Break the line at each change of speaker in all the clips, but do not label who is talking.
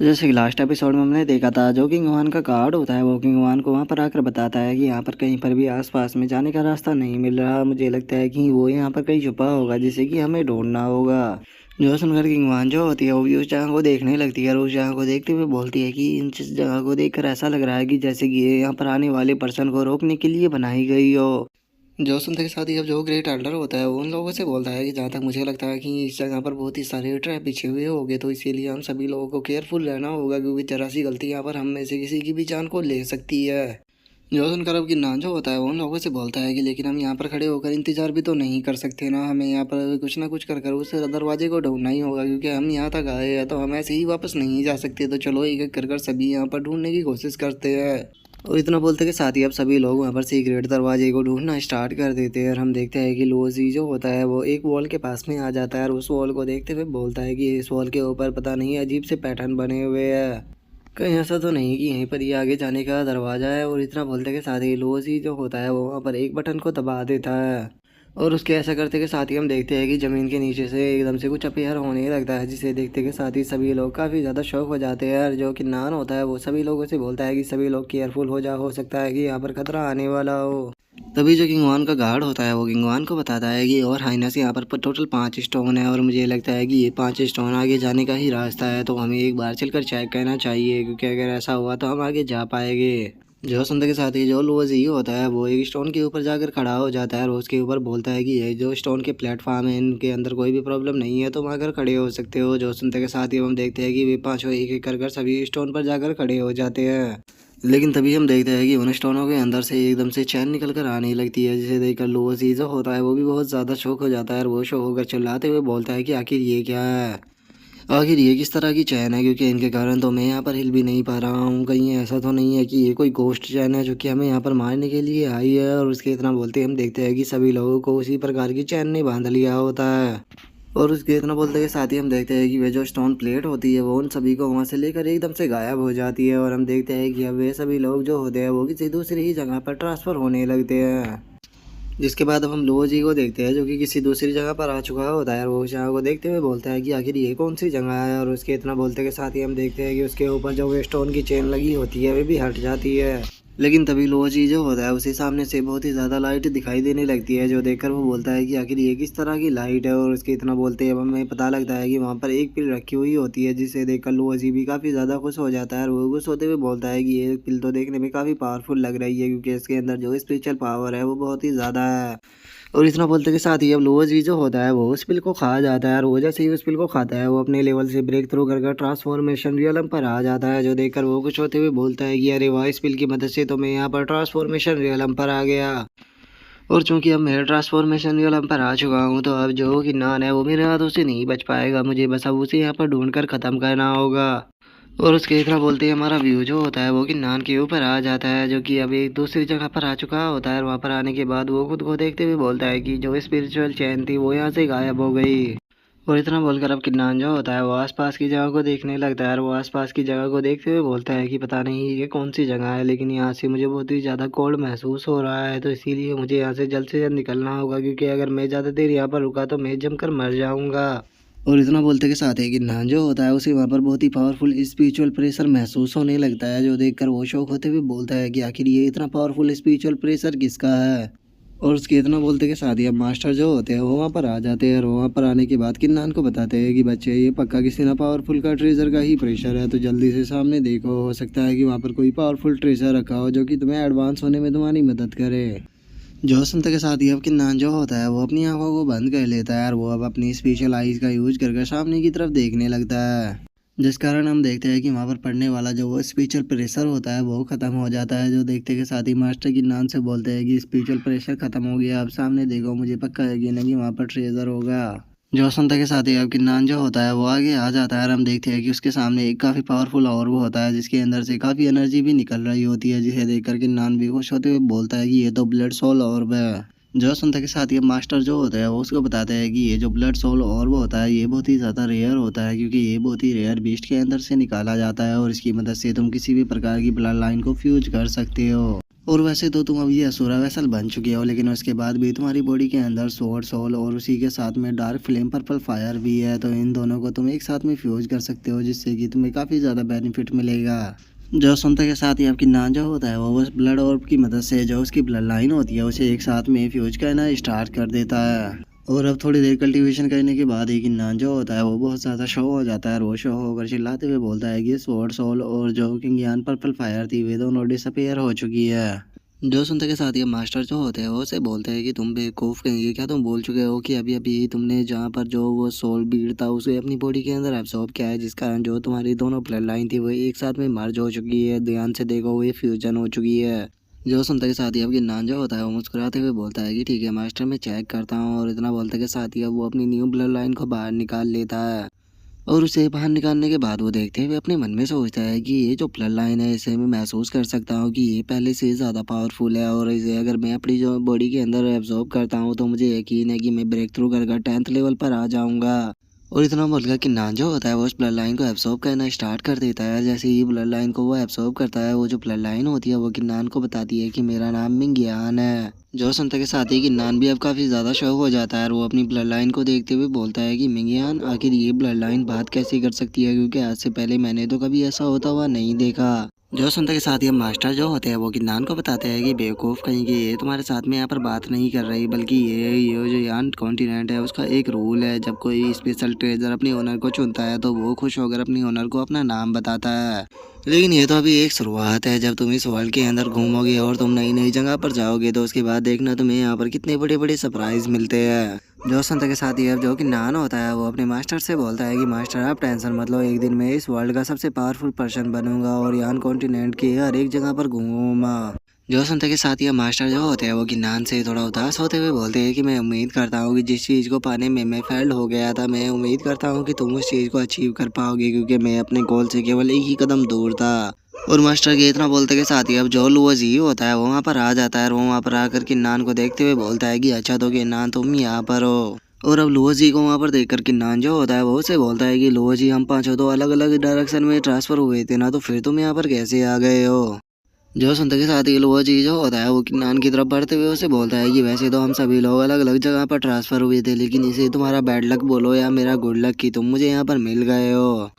जैसे कि last episode में हमने देखा था, जो किंग वान का गार्ड होता है वो किंग वान को वहाँ पर आकर बताता है कि यहाँ पर कहीं पर भी आसपास में जाने का रास्ता नहीं मिल रहा। मुझे लगता है कि वो यहाँ पर कहीं छुपा होगा जिसे कि हमें ढूंढना होगा। जो सुनकर किंग वान जो होती है वो भी उस जगह को देखने लगती है और उस जगह को देखते हुए बोलती है कि इन जगह को देखकर ऐसा लग रहा है कि जैसे कि ये यहाँ पर आने वाले पर्सन को रोकने के लिए बनाई गई हो। जो सुनते के साथ ही अब जो ग्रेट एल्डर होता है वो उन लोगों से बोलता है कि जहाँ तक मुझे लगता है कि इस जगह पर बहुत ही सारे ट्रैप बिछे हुए होंगे, तो इसीलिए हम सभी लोगों को केयरफुल रहना होगा क्योंकि जरा सी गलती यहाँ पर हम में से किसी की भी जान को ले सकती है। जो सुनकर अब गिन्ना जो होता है वो उन लोगों से बोलता है कि लेकिन हम यहाँ पर खड़े होकर इंतजार भी तो नहीं कर सकते ना, हमें यहाँ पर कुछ ना कुछ कर कर उस दरवाजे को ढूंढना ही होगा क्योंकि हम यहाँ तक आए हैं तो हम ऐसे ही वापस नहीं जा सकते। तो चलो एक एक कर कर सभी यहाँ पर ढूंढने की कोशिश करते हैं। और इतना बोलते के साथ ही अब सभी लोग वहाँ पर सीक्रेट दरवाजे को ढूंढना स्टार्ट कर देते हैं और हम देखते हैं कि लोजी जो होता है वो एक वॉल के पास में आ जाता है और उस वॉल को देखते हुए बोलता है कि इस वॉल के ऊपर पता नहीं अजीब से पैटर्न बने हुए हैं, कहीं ऐसा तो नहीं कि यहीं पर ये आगे जाने का दरवाज़ा है। और इतना बोलते के साथ ही लोजी जो होता है वो वहाँ पर एक बटन को दबा देता है और उसके ऐसा करते के साथ ही हम देखते हैं कि ज़मीन के नीचे से एकदम से कुछ अपीयर होने लगता है, जिसे देखते के साथ ही सभी लोग काफ़ी ज़्यादा शौक हो जाते हैं। और जो कि नान होता है वो सभी लोगों से बोलता है कि सभी लोग केयरफुल हो सकता है कि यहाँ पर खतरा आने वाला हो। तभी जो किंगवान का गार्ड होता है वो किंगवान को बताता है कि और हाइनस यहाँ पर टोटल 5 स्टोन है और मुझे लगता है कि ये 5 स्टोन आगे जाने का ही रास्ता है, तो हमें एक बार चलकर चेक करना चाहिए क्योंकि अगर ऐसा हुआ तो हम आगे जा पाएंगे। जो सुनते के साथ ही जो लोजी होता है वो एक स्टोन के ऊपर जाकर खड़ा हो जाता है और उसके ऊपर बोलता है कि ये जो स्टोन के प्लेटफॉर्म है इनके अंदर कोई भी प्रॉब्लम नहीं है, तुम आकर खड़े हो सकते हो। जो सुनते के साथ ही हम देखते हैं कि वे पांचों एक एक कर सभी स्टोन पर जाकर खड़े हो जाते हैं। लेकिन तभी हम देखते हैं कि उन स्टोनों के अंदर से एकदम से चैन निकल कर आने लगती है, जिसे देखकर लोजी जो होता है वो भी बहुत ज़्यादा शौक हो जाता है और वो शौक होकर चिल्लाते हुए बोलता है कि आखिर ये क्या है, आखिर ये किस तरह की चैन है क्योंकि इनके कारण तो मैं यहाँ पर हिल भी नहीं पा रहा हूँ, कहीं ऐसा तो नहीं है कि ये कोई गोश्त चैन है जो कि हमें यहाँ पर मारने के लिए आई है। और उसके इतना बोलते हम देखते हैं कि सभी लोगों को उसी प्रकार की चैन ने बांध लिया होता है। और उसके इतना बोलते के साथ ही हम देखते हैं कि वे जो स्टोन प्लेट होती है वो उन सभी को वहाँ से लेकर एकदम से गायब हो जाती है और हम देखते हैं कि अब वे सभी लोग जो होते हैं वो किसी दूसरी ही जगह पर ट्रांसफ़र होने लगते हैं। जिसके बाद अब हम लोअर जी को देखते हैं जो कि किसी दूसरी जगह पर आ चुका होता है और वो उस जगह को देखते हुए बोलता है कि आखिर ये कौन सी जगह है। और उसके इतना बोलते के साथ ही हम देखते हैं कि उसके ऊपर जो वो स्टोन की चेन लगी होती है वे भी हट जाती है। लेकिन तभी लोअर जी जो होता है उसे सामने से बहुत ही ज़्यादा लाइट दिखाई देने लगती है, जो देखकर वो बोलता है कि आखिर ये किस तरह की लाइट है। और उसके इतना बोलते ही अब हमें पता लगता है कि वहाँ पर एक पिल रखी हुई होती है, जिसे देखकर लोअर जी भी काफ़ी ज़्यादा खुश हो जाता है और वो खुश होते हुए बोलता है कि ये पिल तो देखने में काफ़ी पावरफुल लग रही है क्योंकि इसके अंदर जो स्पिरिचुअल पावर है वो बहुत ही ज़्यादा है। और इतना बोलते के साथ ही अब लोअर जी जो होता है वो उस पिल को खा जाता है और वो जैसे ही उस पिल को खाता है वो अपने लेवल से ब्रेक थ्रू कर ट्रांसफॉर्मेशन रियलम पर आ जाता है, जो देखकर वो कुछ होते हुए बोलता है कि अरे वाह, इस पिल की मदद से तो मैं यहाँ पर ट्रांसफॉर्मेशन रियलम पर आ गया। और चूंकि अब मैं ट्रांसफॉर्मेशन रियलम पर आ चुका हूँ तो अब जो कि नान है वो मेरे हाथों से नहीं बच पाएगा, मुझे बस अब उसे यहाँ पर ढूंढ कर ख़त्म करना होगा। और उसके इतना बोलते ही हमारा व्यू जो होता है वो कि नान के ऊपर आ जाता है, जो कि अब एक दूसरी जगह पर आ चुका होता है और वहाँ पर आने के बाद वो खुद को देखते हुए बोलता है कि जो स्पिरिचुअल चैन थी वो यहाँ से गायब हो गई। और इतना बोलकर अब किन्नान जो होता है वो आसपास की जगह को देखने लगता है और वो आसपास की जगह को देखते हुए बोलता है कि पता नहीं ये कौन सी जगह है, लेकिन यहाँ से मुझे बहुत ही ज़्यादा कोल्ड महसूस हो रहा है, तो इसीलिए मुझे यहाँ से जल्द निकलना होगा क्योंकि अगर मैं ज़्यादा देर यहाँ पर रुका तो मैं जमकर मर जाऊँगा। और इतना बोलते के साथ है कि नान जो होता है उसे वहाँ पर बहुत ही पावरफुल स्पिरिचुअल प्रेशर महसूस होने लगता है, जो देखकर वो शौक होते हुए बोलता है कि आखिर ये इतना पावरफुल स्पिरिचुअल प्रेशर किसका है। और उसके इतना बोलते के साथ ही अब मास्टर जो होते हैं वो वहाँ पर आ जाते हैं और वहाँ पर आने के बाद किन्नान को बताते हैं कि बच्चे ये पक्का किसी ना पावरफुल का ट्रेजर का ही प्रेशर है, तो जल्दी से सामने देखो, हो सकता है कि वहाँ पर कोई पावरफुल ट्रेजर रखा हो जो कि तुम्हें एडवांस होने में तुम्हारी मदद करे। जो सुनते के साथ ही अब किन्नान जो होता है वो अपनी आंखों को बंद कर लेता है और वो अब अपनी स्पेशल आइज का यूज करके सामने की तरफ देखने लगता है, जिस कारण हम देखते हैं कि वहाँ पर पड़ने वाला जो वो स्पिरिचुअल प्रेशर होता है वो ख़त्म हो जाता है। जो देखते के साथ ही मास्टर किन्नान से बोलते हैं कि स्पिरिचुअल प्रेशर ख़त्म हो गया, अब सामने देखो, मुझे पक्का यकीन है कि वहाँ पर ट्रेजर होगा। जो सुनते के साथ ही अब किन्नान जो होता है वो आगे आ जाता है और हम देखते हैं कि उसके सामने एक काफ़ी पावरफुल ऑर्ब होता है जिसके अंदर से काफ़ी एनर्जी भी निकल रही होती है, जिसे देखकर किन्नान भी खुश होते हुए बोलता है कि ये तो ब्लड सोल ऑर्ब है। जो सुनते के साथ ये मास्टर जो होता है वो उसको बताते हैं कि ये जो ब्लड सोल ऑर्ब होता है ये बहुत ही ज़्यादा रेयर होता है क्योंकि ये बहुत ही रेयर बीस्ट के अंदर से निकाला जाता है और इसकी मदद से तुम किसी भी प्रकार की ब्लड लाइन को फ्यूज कर सकते हो। और वैसे तो तुम अभी असुरा वेसल बन चुके हो, लेकिन उसके बाद भी तुम्हारी बॉडी के अंदर स्वॉर्ड सोल और उसी के साथ में डार्क फ्लेम पर्पल फायर भी है। तो इन दोनों को तुम एक साथ में फ्यूज कर सकते हो, जिससे कि तुम्हें काफ़ी ज़्यादा बेनिफिट मिलेगा। जो सुनते के साथ ही आपकी नान जो होता है वो बस ब्लड ऑर्ब की मदद से जो उसकी ब्लड लाइन होती है उसे एक साथ में फ्यूज करना स्टार्ट कर देता है। और अब थोड़ी देर कल्टीवेशन करने के बाद एक नान जो होता है वो बहुत ज़्यादा शो हो जाता है, और वो शो होकर चिल्लाते हुए बोलता है कि स्वॉर्ड सोल और जो किंग यान पर्पल फायर थी वे दोनों डिसअपियर हो चुकी है। जो सुनते के साथ ये मास्टर जो होते हैं वो उसे बोलते हैं कि तुम बेवकूफ़ कहेंगे, क्या तुम बोल चुके हो कि अभी अभी तुमने जहाँ पर जो वो सोल बीड था उसे अपनी बॉडी के अंदर एब्सॉर्ब किया है, जिस कारण जो तुम्हारी दोनों ब्लड लाइन थी वो एक साथ में मर्ज हो चुकी है। ध्यान से देखो वो फ्यूजन हो चुकी है। जो सुनते के साथ ही अब नान जो होता है वो मुस्कुराते हुए बोलता है कि ठीक है मास्टर, मैं चेक करता हूँ। और इतना बोलते के साथ ही अब वो अपनी न्यू ब्लड लाइन को बाहर निकाल लेता है। और उसे बाहर निकालने के बाद वो देखते हुए अपने मन में सोचता है कि ये जो ब्लड लाइन है इसे मैं महसूस कर सकता हूँ कि ये पहले से ज़्यादा पावरफुल है, और इसे अगर मैं अपनी जो बॉडी के अंदर एब्जॉर्ब करता हूँ तो मुझे यकीन है कि मैं ब्रेक थ्रू कर 10th लेवल पर आ जाऊँगा। और इतना बोलकर कि नान जो होता है वो उस ब्लड लाइन को एब्सॉर्ब करना स्टार्ट कर देता है। जैसे ही ब्लड लाइन को वो एब्सॉर्ब करता है, वो जो ब्लड लाइन होती है वो किन्नान को बताती है कि मेरा नाम मिंगियान है। जो सुनते के साथ ही किन्नान भी अब काफ़ी ज़्यादा शौक हो जाता है, और वो अपनी ब्लड लाइन को देखते हुए बोलता है कि मिंगियान आखिर ये ब्लड लाइन बात कैसे कर सकती है, क्योंकि आज से पहले मैंने तो कभी ऐसा होता हुआ नहीं देखा। जो सुनते के साथ ही हम मास्टर जो होते हैं वो किन्नान को बताते हैं कि बेवकूफ़ कहीं कि ये तुम्हारे साथ में यहाँ पर बात नहीं कर रही, बल्कि ये जो यान कॉन्टिनेंट है उसका एक रूल है। जब कोई स्पेशल ट्रेजर अपनी ओनर को चुनता है तो वो खुश होकर अपनी ओनर को अपना नाम बताता है। लेकिन ये तो अभी एक शुरुआत है। जब तुम इस वर्ल्ड के अंदर घूमोगे और तुम नई नई जगह पर जाओगे तो उसके बाद देखना तुम्हें यहाँ पर कितने बड़े बड़े सरप्राइज मिलते हैं। जो संत के साथ ही अब जो कि नान होता है वो अपने मास्टर से बोलता है कि मास्टर आप टेंशन मत लो, एक दिन मैं इस वर्ल्ड का सबसे पावरफुल पर्सन बनूंगा और यान कॉन्टिनेंट की हर एक जगह पर घूमूंगा। जो संत के साथ ही मास्टर जो होते हैं वो कि नान से थोड़ा उदास होते हुए बोलते हैं कि मैं उम्मीद करता हूँ कि जिस चीज़ को पाने में मैं फेल्ड हो गया था, मैं उम्मीद करता हूँ कि तुम उस चीज़ को अचीव कर पाओगे, क्योंकि मैं अपने गोल से केवल एक ही कदम दूर था। और मास्टर के इतना बोलते के साथ ही अब जो लुओजी होता है वो वहाँ पर आ जाता है, और वो वहाँ पर आकर किन्नान को देखते हुए बोलता है कि अच्छा तो किन्नान तुम यहाँ पर हो। और अब लुओजी को वहाँ पर देखकर किन्नान जो होता है वो उसे बोलता है कि लुओजी हम पांचों तो अलग अलग डायरेक्शन में ट्रांसफर हुए थे ना, तो फिर तुम यहाँ पर कैसे आ गए हो। जो सुनते के साथ ही लुओजी जो होता है वो किन्नान की तरफ बढ़ते हुए उसे बोलता है कि वैसे तो हम सभी लोग अलग अलग जगह पर ट्रांसफर हुए थे, लेकिन इसे तुम्हारा बैड लक बोलो या मेरा गुड लक कि तुम मुझे यहाँ पर मिल गए हो।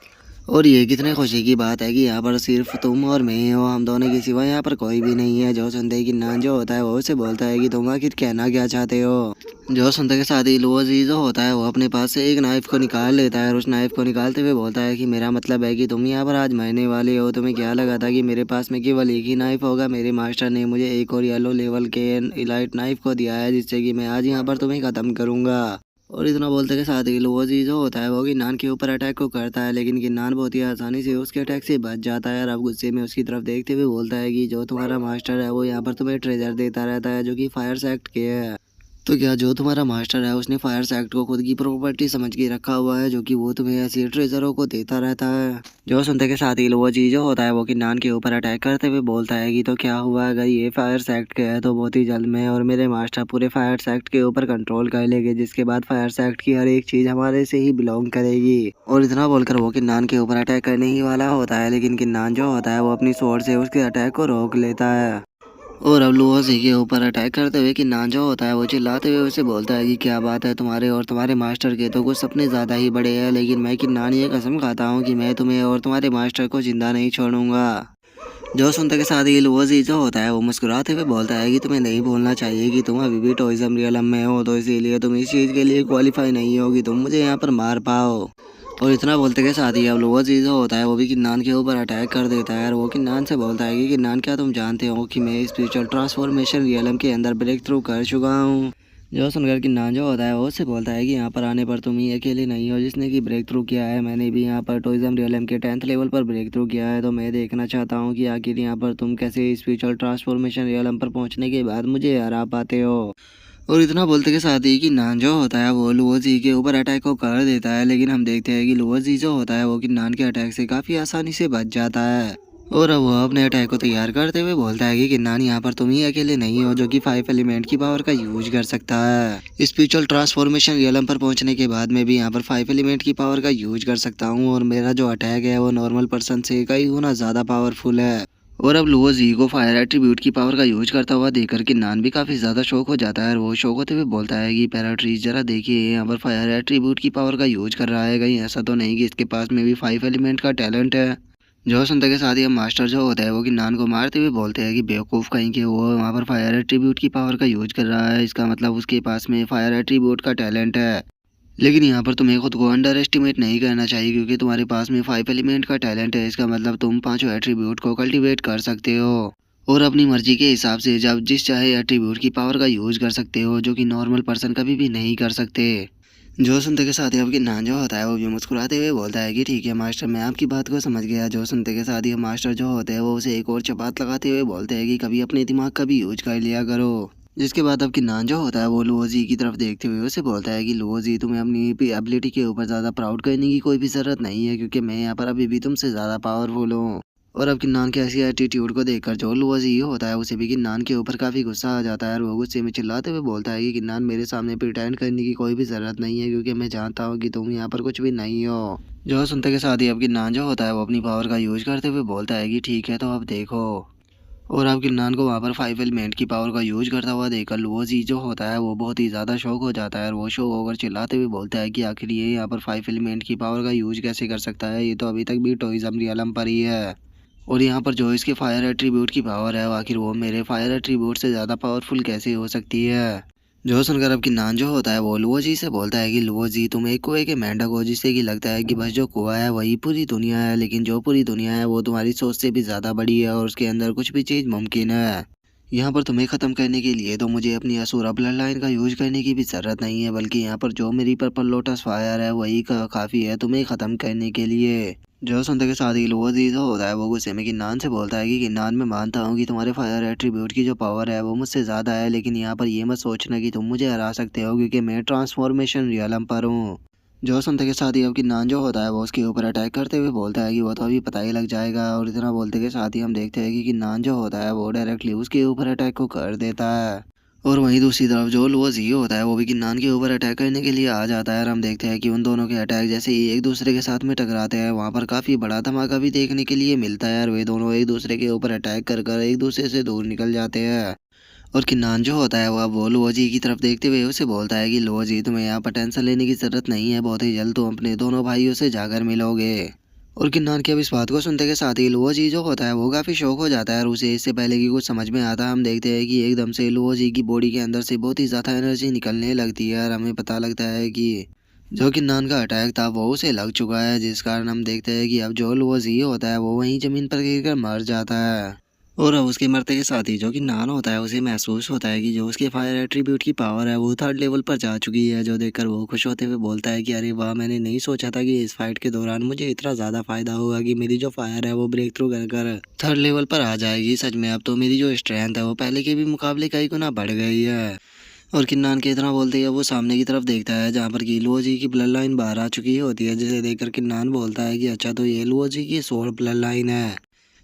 और ये कितने खुशी की बात है कि यहाँ पर सिर्फ तुम और मैं हो, हम दोनों के सिवा यहाँ पर कोई भी नहीं है। जो सुनते ही किन्नान जो होता है वो उसे बोलता है कि तुम आखिर कहना क्या चाहते हो। जो सुनते के साथ ही लुओजी जो होता है वो अपने पास से एक नाइफ को निकाल लेता है, और उस नाइफ को निकालते हुए बोलता है कि मेरा मतलब है कि तुम यहाँ पर आज मरने वाले हो। तुम्हें क्या लगा था कि मेरे पास में केवल एक ही नाइफ होगा? मेरे मास्टर ने मुझे एक और येलो लेवल के इलाइट नाइफ को दिया है, जिससे कि मैं आज यहाँ पर तुम्हें ख़त्म करूँगा। और इतना बोलते के साथ ही लुओजी जो होता है वो किन्नान के ऊपर अटैक को करता है, लेकिन किन्नान बहुत ही आसानी से उसके अटैक से बच जाता है। और अब गुस्से में उसकी तरफ देखते हुए बोलता है कि जो तुम्हारा मास्टर है वो यहाँ पर तुम्हें ट्रेजर देता रहता है जो कि फायर सेक्ट के है। तो क्या जो तुम्हारा मास्टर है उसने फायर सेक्ट को खुद की प्रॉपर्टी समझ के रखा हुआ है, जो कि वो तुम्हें ऐसे ट्रेजरों को देता रहता है। जो सुनते के साथ ही वो चीज जो होता है वो किन्नान के ऊपर अटैक करते हुए बोलता है कि तो क्या हुआ, अगर ये फायर सेक्ट के है तो बहुत ही जल्द मैं और मेरे मास्टर पूरे फायर सेक्ट के ऊपर कंट्रोल कर लेंगे, जिसके बाद फायर सेक्ट की हर एक चीज हमारे से ही बिलोंग करेगी। और इतना बोलकर वो किन्नान के ऊपर अटैक करने ही वाला होता है, लेकिन किन्नान जो होता है वो अपनी स्वॉर्ड से उसके अटैक को रोक लेता है। और अब लुओजी के ऊपर अटैक करते हुए किन्नान जो होता है वो चिल्लाते हुए उसे बोलता है कि क्या बात है, तुम्हारे और तुम्हारे मास्टर के तो कुछ सपने ज़्यादा ही बड़े हैं, लेकिन मैं किन्नान ये कसम खाता हूँ कि मैं तुम्हें और तुम्हारे मास्टर को जिंदा नहीं छोड़ूंगा। जो सुनते के साथ ही लुओजी जो होता है वो मुस्कुराते हुए बोलता है कि तुम्हें नहीं बोलना चाहिए कि तुम अभी भी टॉयज़म रियलम में हो, तो इसीलिए तुम इस चीज़ के लिए क्वालिफाई नहीं हो कि तुम मुझे यहाँ पर मार पाओ। और इतना बोलते के साथ ही अब लुओजी जो होता है वो भी किन्नान के ऊपर अटैक कर देता है, और वो किन्नान से बोलता है कि किन्नान क्या तुम जानते हो कि मैं स्पिरिचुअल ट्रांसफॉर्मेशन रियलम के अंदर ब्रेक थ्रू कर चुका हूँ। जो सुनकर किन्नान जो होता है वो उससे बोलता है कि यहाँ पर आने पर तुम ही अकेले नहीं हो जिसने कि ब्रेक थ्रू किया है, मैंने भी यहाँ पर टॉयज़म रियलम के 10th लेवल पर ब्रेक थ्रू किया है। तो मैं देखना चाहता हूँ कि आखिर यहाँ पर तुम कैसे स्पिरिचुअल ट्रांसफॉर्मेशन रियलम पर पहुँचने के बाद मुझे हरा पाते हो। और इतना बोलते के साथ ही कि नान जो होता है वो लुओजी के ऊपर अटैक को कर देता है, लेकिन हम देखते हैं कि लुओजी जो होता है वो कि नान के अटैक से काफ़ी आसानी से बच जाता है। और अब वो अपने अटैक को तैयार करते हुए बोलता है कि किन्नान यहाँ पर तुम ही अकेले नहीं हो जो कि 5 एलिमेंट की पावर का यूज कर सकता है। स्पिरिचुअल ट्रांसफॉर्मेशन रियलम पर पहुंचने के बाद मैं भी यहाँ पर 5 एलिमेंट की पावर का यूज कर सकता हूँ, और मेरा जो अटैक है वो नॉर्मल पर्सन से कई गुना ज़्यादा पावरफुल है। और अब लुओ जी को फायर एट्रीब्यूट की पावर का यूज करता हुआ देखकर किन्नान भी काफ़ी ज़्यादा शौक हो जाता है और वो शौक होते हुए बोलता है कि पैराट्रीज जरा देखिए यहाँ पर फायर एट्रीब्यूट की पावर का यूज कर रहा है, कहीं ऐसा तो नहीं कि इसके पास में भी 5 एलिमेंट का टैलेंट है। जो सुनते के साथ ही हम मास्टर जो होता है वो किन्नान को मारते हुए बोलते हैं कि बेवकूफ़ कहीं के, वो वहाँ पर फायर एट्रीब्यूट की पावर का यूज कर रहा है, इसका मतलब उसके पास में फायर एट्रीब्यूट का टैलेंट है। लेकिन यहाँ पर तुम्हें खुद को अंडर एस्टिमेट नहीं करना चाहिए क्योंकि तुम्हारे पास में 5 एलिमेंट का टैलेंट है, इसका मतलब तुम पांचों एट्रीब्यूट को कल्टीवेट कर सकते हो और अपनी मर्जी के हिसाब से जब जिस चाहे एट्रीब्यूट की पावर का यूज कर सकते हो, जो कि नॉर्मल पर्सन कभी भी नहीं कर सकते। जो सुनते के साथ ही अब किन्नान जो होता है वो भी मुस्कुराते हुए बोलता है कि ठीक है मास्टर, मैं आपकी बात को समझ गया। जो सुनते के साथ ही मास्टर जो होते हैं वो उसे एक और चपात लगाते हुए बोलते हैं कि कभी अपने दिमाग का भी यूज कर लिया करो। जिसके बाद अब किन्नान जो होता है वो लुओ जी की तरफ देखते हुए उसे बोलता है कि लुओ जी, तुम्हें अपनी एबिलिटी के ऊपर ज़्यादा प्राउड करने की कोई भी ज़रूरत नहीं है क्योंकि मैं यहाँ पर अभी भी तुमसे ज़्यादा पावरफुल हूँ। और अब किन्नान के ऐसी एटीट्यूड को देखकर जो लुओ जी होता है उसे भी किन्नान के ऊपर काफ़ी गुस्सा आ जाता है और वो गुस्से में चिल्लाते हुए बोलता है कि किन्नान, मेरे सामने प्रिटेंड करने की कोई भी ज़रूरत नहीं है क्योंकि मैं जानता हूँ कि तुम यहाँ पर कुछ भी नहीं हो। जो सुनते के साथ ही अब किन्नान जो होता है वो अपनी पावर का यूज करते हुए बोलता है कि ठीक है, तो अब देखो। और अब किन्नान को वहाँ पर 5 एलिमेंट की पावर का यूज करता हुआ देखकर लुओ जी जो होता है वो बहुत ही ज़्यादा शौक हो जाता है और वो शौक होकर चिल्लाते हुए बोलता है कि आखिर ये यहाँ पर 5 एलिमेंट की पावर का यूज कैसे कर सकता है, ये तो अभी तक भी टॉयज़म रियलम पर ही है। और यहाँ पर जो इसके फायर एट्रीब्यूट की पावर है, आखिर वो मेरे फायर एट्रीब्यूट से ज़्यादा पावरफुल कैसे हो सकती है। जो सुनकर अब किन्नान जो होता है वो लुओ जी से बोलता है कि लुओ जी, तुम एक कुएं के मेंढक हो जिससे कि लगता है कि बस जो कुआं है वही पूरी दुनिया है, लेकिन जो पूरी दुनिया है वो तुम्हारी सोच से भी ज़्यादा बड़ी है और उसके अंदर कुछ भी चीज़ मुमकिन है। यहाँ पर तुम्हें ख़त्म करने के लिए तो मुझे अपनी असुरा ब्लड लाइन का यूज करने की भी ज़रूरत नहीं है, बल्कि यहाँ पर जो मेरी पर्पल लोटस फायर है वही काफ़ी है तुम्हें ख़त्म करने के लिए। जो सुनते के साथ ही लुओ जी जो होता है वो गुस्से में किन्नान से बोलता है कि किन्नान, मैं मानता हूँ कि तुम्हारे फायर एट्रीब्यूट की जो पावर है वो मुझसे ज़्यादा है, लेकिन यहाँ पर ये मत सोचना कि तुम मुझे हरा सकते हो क्योंकि मैं ट्रांसफॉर्मेशन रियलम पर हूँ। जो सुनते के साथ ही अब किन्नान जो होता है वो उसके ऊपर अटैक करते हुए बोलता है कि वो तो अभी पता ही लग जाएगा, और इतना बोलते के साथ ही हम देखते हैं कि किन्नान जो होता है वो डायरेक्टली उसके ऊपर अटैक को कर देता है। और वहीं दूसरी तरफ जो लुओ जी होता है वो भी किन्नान के ऊपर अटैक करने के लिए आ जाता है और हम देखते हैं कि उन दोनों के अटैक जैसे ही एक दूसरे के साथ में टकराते हैं वहाँ पर काफ़ी बड़ा धमाका भी देखने के लिए मिलता है और वे दोनों एक दूसरे के ऊपर अटैक कर कर एक दूसरे से दूर निकल जाते हैं। और किन्नान जो होता है वो लुओ जी की तरफ देखते हुए उसे बोलता है कि लुओ जी, तुम्हें यहाँ पर टेंशन लेने की ज़रूरत नहीं है, बहुत ही जल्द तुम अपने दोनों भाइयों से जाकर मिलोगे। और किन्नान की अब इस बात को सुनते के साथ ही लुओ जी जो होता है वो काफ़ी शौक हो जाता है और उसे इससे पहले कि कुछ समझ में आता है हम देखते हैं कि एकदम से लुओ जी की बॉडी के अंदर से बहुत ही ज़्यादा एनर्जी निकलने लगती है और हमें पता लगता है कि जो किन्नान का अटैक था वो उसे लग चुका है, जिस कारण हम देखते हैं कि अब जो लुओ जी होता है वो वहीं ज़मीन पर गिरकर मर जाता है। और अब उसके मरते के साथ ही जो कि नान होता है उसे महसूस होता है कि जो उसके फायर एट्रीब्यूट की पावर है वो 3rd लेवल पर जा चुकी है, जो देखकर वो खुश होते हुए बोलता है कि अरे वाह, मैंने नहीं सोचा था कि इस फाइट के दौरान मुझे इतना ज़्यादा फायदा होगा कि मेरी जो फायर है वो ब्रेक थ्रू कर कर 3rd लेवल पर आ जाएगी। सच में अब तो मेरी जो स्ट्रेंथ है वो पहले के भी मुकाबले कई गुना बढ़ गई है। और किन्नान के इतना बोलते ही वो सामने की तरफ देखता है जहाँ पर कि लुओ जी की ब्लड लाइन बाहर आ चुकी होती है, जिसे देखकर किन्नान बोलता है कि अच्छा, तो ये लुओ जी की सोल ब्लड लाइन है।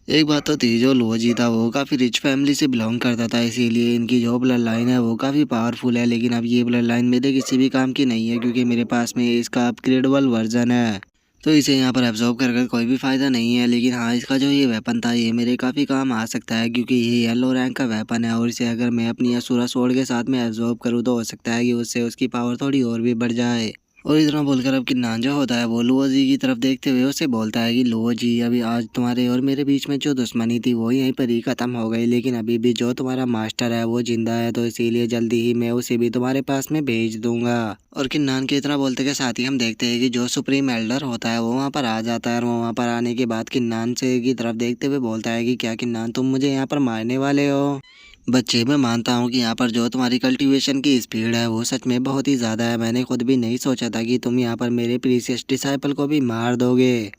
एक बात तो थी, जो लुओ जी था वो काफ़ी रिच फैमिली से बिलोंग करता था, इसीलिए इनकी जो ब्लड लाइन है वो काफ़ी पावरफुल है, लेकिन अब ये ब्लड लाइन मेरे किसी भी काम की नहीं है क्योंकि मेरे पास में इसका अपग्रेडेबल वर्जन है, तो इसे यहाँ पर एब्जॉर्ब कर कर कोई भी फ़ायदा नहीं है। लेकिन हाँ, इसका जो ये वेपन था ये मेरे काफ़ी काम आ सकता है क्योंकि ये येलो रैंक का वेपन है और इसे अगर मैं अपनी असुरा स्वॉर्ड के साथ में एब्जॉर्ब करूँ तो हो सकता है कि उससे उसकी पावर थोड़ी और भी बढ़ जाए। और इतना बोलकर अब किन्नान जो होता है वो लुओ जी की तरफ देखते हुए उसे बोलता है कि लुओ जी, अभी आज तुम्हारे और मेरे बीच में जो दुश्मनी थी वो यहीं पर ही ख़त्म हो गई, लेकिन अभी भी जो तुम्हारा मास्टर है वो जिंदा है, तो इसीलिए जल्दी ही मैं उसे भी तुम्हारे पास में भेज दूंगा। और किन्नान के इतना बोलते के साथ ही हम देखते हैं कि जो सुप्रीम एल्डर होता है वो वहाँ पर आ जाता है और वो वहाँ पर आने के बाद किन्नान से की तरफ देखते हुए बोलता है कि क्या किन्नान, तुम मुझे यहाँ पर मारने वाले हो? बच्चे, मैं मानता हूँ कि यहाँ पर जो तुम्हारी कल्टीवेशन की स्पीड है वो सच में बहुत ही ज़्यादा है। मैंने खुद भी नहीं सोचा था कि तुम यहाँ पर मेरे प्रीसियस डिसाइपल को भी मार दोगे,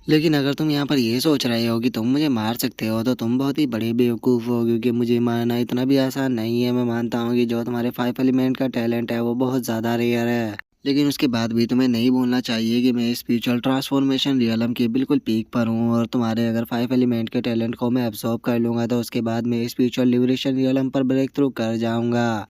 लेकिन अगर तुम यहाँ पर ये सोच रहे हो कि तुम मुझे मार सकते हो तो तुम बहुत ही बड़े बेवकूफ़ हो, क्योंकि मुझे मारना इतना भी आसान नहीं है। मैं मानता हूँ कि जो तुम्हारे 5 एलिमेंट का टैलेंट है वो बहुत ज़्यादा रेयर है, लेकिन उसके बाद भी तुम्हें नहीं भूलना चाहिए कि मैं स्पिरिचुअल ट्रांसफॉर्मेशन रियलम के बिल्कुल पीक पर हूँ, और तुम्हारे अगर 5 एलिमेंट के टैलेंट को मैं एब्जॉर्ब कर लूँगा तो उसके बाद मैं स्पिरिचुअल लिबरेशन रियलम पर ब्रेक थ्रू कर जाऊँगा,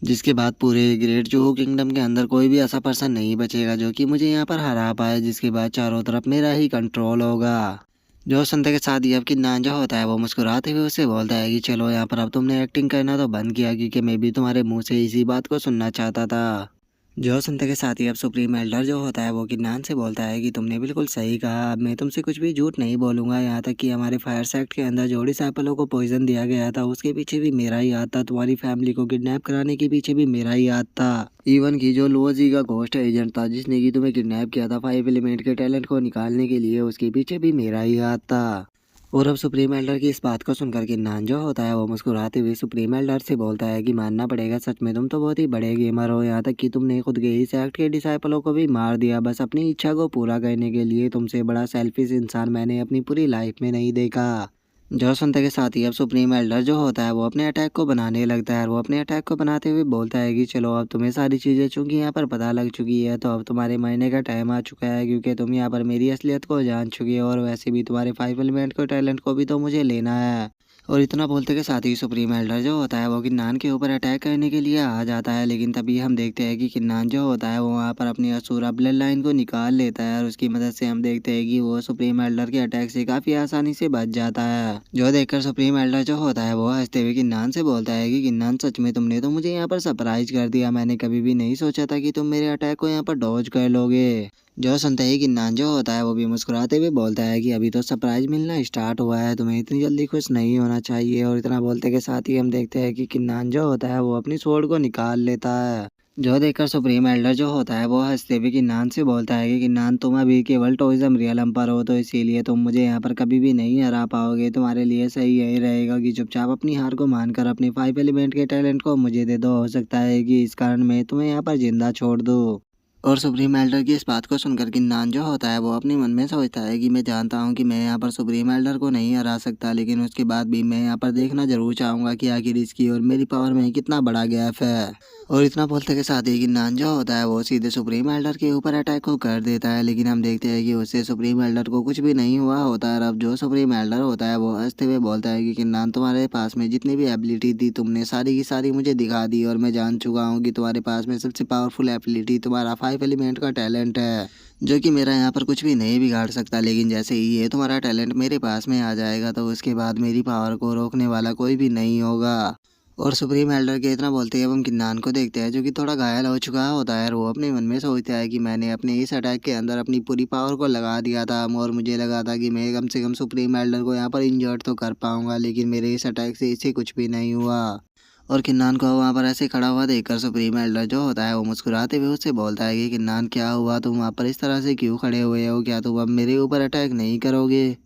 जिसके बाद पूरे ग्रेट जोहू किंगडम के अंदर कोई भी ऐसा पर्सन नहीं बचेगा जो कि मुझे यहाँ पर हरा पाए, जिसके बाद चारों तरफ मेरा ही कंट्रोल होगा। जो सुनते के साथ ही अब किन्नान जो होता है वो मुस्कुराते हुए उससे बोलता है कि चलो यहाँ पर अब तुमने एक्टिंग करना तो बंद किया क्योंकि मैं भी तुम्हारे मुंह से इसी बात को सुनना चाहता था। जो सुनते के साथ ही अब सुप्रीम एल्डर जो होता है वो किन्नान से बोलता है कि तुमने बिल्कुल सही कहा, अब मैं तुमसे कुछ भी झूठ नहीं बोलूंगा। यहाँ तक कि हमारे फायर सेक्ट के अंदर जो डिसाइपलों को पॉइजन दिया गया था उसके पीछे भी मेरा ही हाथ था, तुम्हारी फैमिली को किडनैप कराने के पीछे भी मेरा ही हाथ था। इवन की जो लोअर जी का घोस्ट एजेंट था जिसने की तुम्हें किडनैप किया था 5 एलिमेंट के टैलेंट को निकालने के लिए, उसके पीछे भी मेरा ही हाथ था। और अब सुप्रीम एल्डर की इस बात को सुनकर के नान जो होता है वो मुस्कुराते हुए सुप्रीम एल्डर से बोलता है कि मानना पड़ेगा, सच में तुम तो बहुत ही बड़े गेमर हो, यहाँ तक कि तुमने खुद के ही सेक्ट के डिसाइपलों को भी मार दिया बस अपनी इच्छा को पूरा करने के लिए। तुमसे बड़ा सेल्फिश इंसान मैंने अपनी पूरी लाइफ में नहीं देखा। जो सुनते के साथ ही अब सुप्रीम एल्डर जो होता है वो अपने अटैक को बनाने लगता है और वो अपने अटैक को बनाते हुए बोलता है कि चलो अब तुम्हें सारी चीज़ें चूंकि यहाँ पर पता लग चुकी है तो अब तुम्हारे मरने का टाइम आ चुका है, क्योंकि तुम यहाँ पर मेरी असलियत को जान चुकी हो और वैसे भी तुम्हारे 5 एलिमेंट के टैलेंट को भी तो मुझे लेना है। और इतना बोलते के साथ ही सुप्रीम एल्डर जो होता है वो किन्नान के ऊपर अटैक करने के लिए आ जाता है, लेकिन तभी हम देखते हैं कि किन्नान जो होता है वो वहाँ पर अपनी असुरा ब्लड लाइन को निकाल लेता है और उसकी मदद से हम देखते हैं कि वो सुप्रीम एल्डर के अटैक से काफ़ी आसानी से बच जाता है। जो देखकर सुप्रीम एल्डर जो होता है वो हंसते हुए किन्नान से बोलता है कि किन्नान सच में तुमने तो मुझे यहाँ पर सरप्राइज कर दिया, मैंने कभी भी नहीं सोचा था कि तुम मेरे अटैक को यहाँ पर डॉज कर लोगे। जो सुनते ही किन्नान जो होता है वो भी मुस्कुराते हुए बोलता है कि अभी तो सरप्राइज मिलना स्टार्ट हुआ है, तुम्हें इतनी जल्दी खुश नहीं होना चाहिए। और इतना बोलते के साथ ही हम देखते हैं कि किन्नान जो होता है वो अपनी स्वॉर्ड को निकाल लेता है। जो देखकर सुप्रीम एल्डर जो होता है वो हंसते हुए किन्नान से बोलता है कि किन्नान तुम अभी केवल टोइज्म रियलम पर हो तो इसीलिए तुम मुझे यहाँ पर कभी भी नहीं हरा पाओगे, तुम्हारे लिए सही यही रहेगा कि चुपचाप अपनी हार को मानकर अपने 5 एलिमेंट के टैलेंट को मुझे दे दो, हो सकता है कि इस कारण मैं तुम्हें यहाँ पर जिंदा छोड़ दूँ। और सुप्रीम एल्डर की इस बात को सुनकर किन्नान जो होता है वो अपने मन में सोचता है कि मैं जानता हूँ कि मैं यहाँ पर सुप्रीम एल्डर को नहीं हरा सकता, लेकिन उसके बाद भी मैं यहाँ पर देखना जरूर चाहूँगा कि आखिर इसकी और मेरी पावर में कितना बड़ा गैप है। और इतना बोलते के साथ ही किन्नान जो होता है वो सीधे सुप्रीम एल्डर के ऊपर अटैक को कर देता है, लेकिन हम देखते हैं कि उससे सुप्रीम एल्डर को कुछ भी नहीं हुआ होता है। और अब जो सुप्रीम एल्डर होता है वो हंसते हुए बोलता है कि किन्नान तुम्हारे पास में जितनी भी एबिलिटी थी तुमने सारी की सारी मुझे दिखा दी और मैं जान चुका हूँ कि तुम्हारे पास में सबसे पावरफुल एबिलिटी तुम्हारा 5 एलिमेंट का टैलेंट है, जो कि मेरा यहाँ पर कुछ भी नहीं बिगाड़ सकता। लेकिन जैसे ही ये तुम्हारा टैलेंट मेरे पास में आ जाएगा तो उसके बाद मेरी पावर को रोकने वाला कोई भी नहीं होगा। और सुप्रीम एल्डर के इतना बोलते ही अब हम किन्नान को देखते हैं जो कि थोड़ा घायल हो चुका होता है और वो अपने मन में सोचता है कि मैंने अपने इस अटैक के अंदर अपनी पूरी पावर को लगा दिया था और मुझे लगा था कि मैं कम से कम सुप्रीम एल्डर को यहाँ पर इंजर्ड तो कर पाऊंगा, लेकिन मेरे इस अटैक से इसे कुछ भी नहीं हुआ। और किन्नान को वहाँ पर ऐसे खड़ा हुआ देखकर सुप्रीम एल्डर जो होता है वो मुस्कुराते हुए उससे बोलता है कि किन्नान क्या हुआ, तुम वहाँ पर इस तरह से क्यों खड़े हुए हो, क्या तुम अब मेरे ऊपर अटैक नहीं करोगे?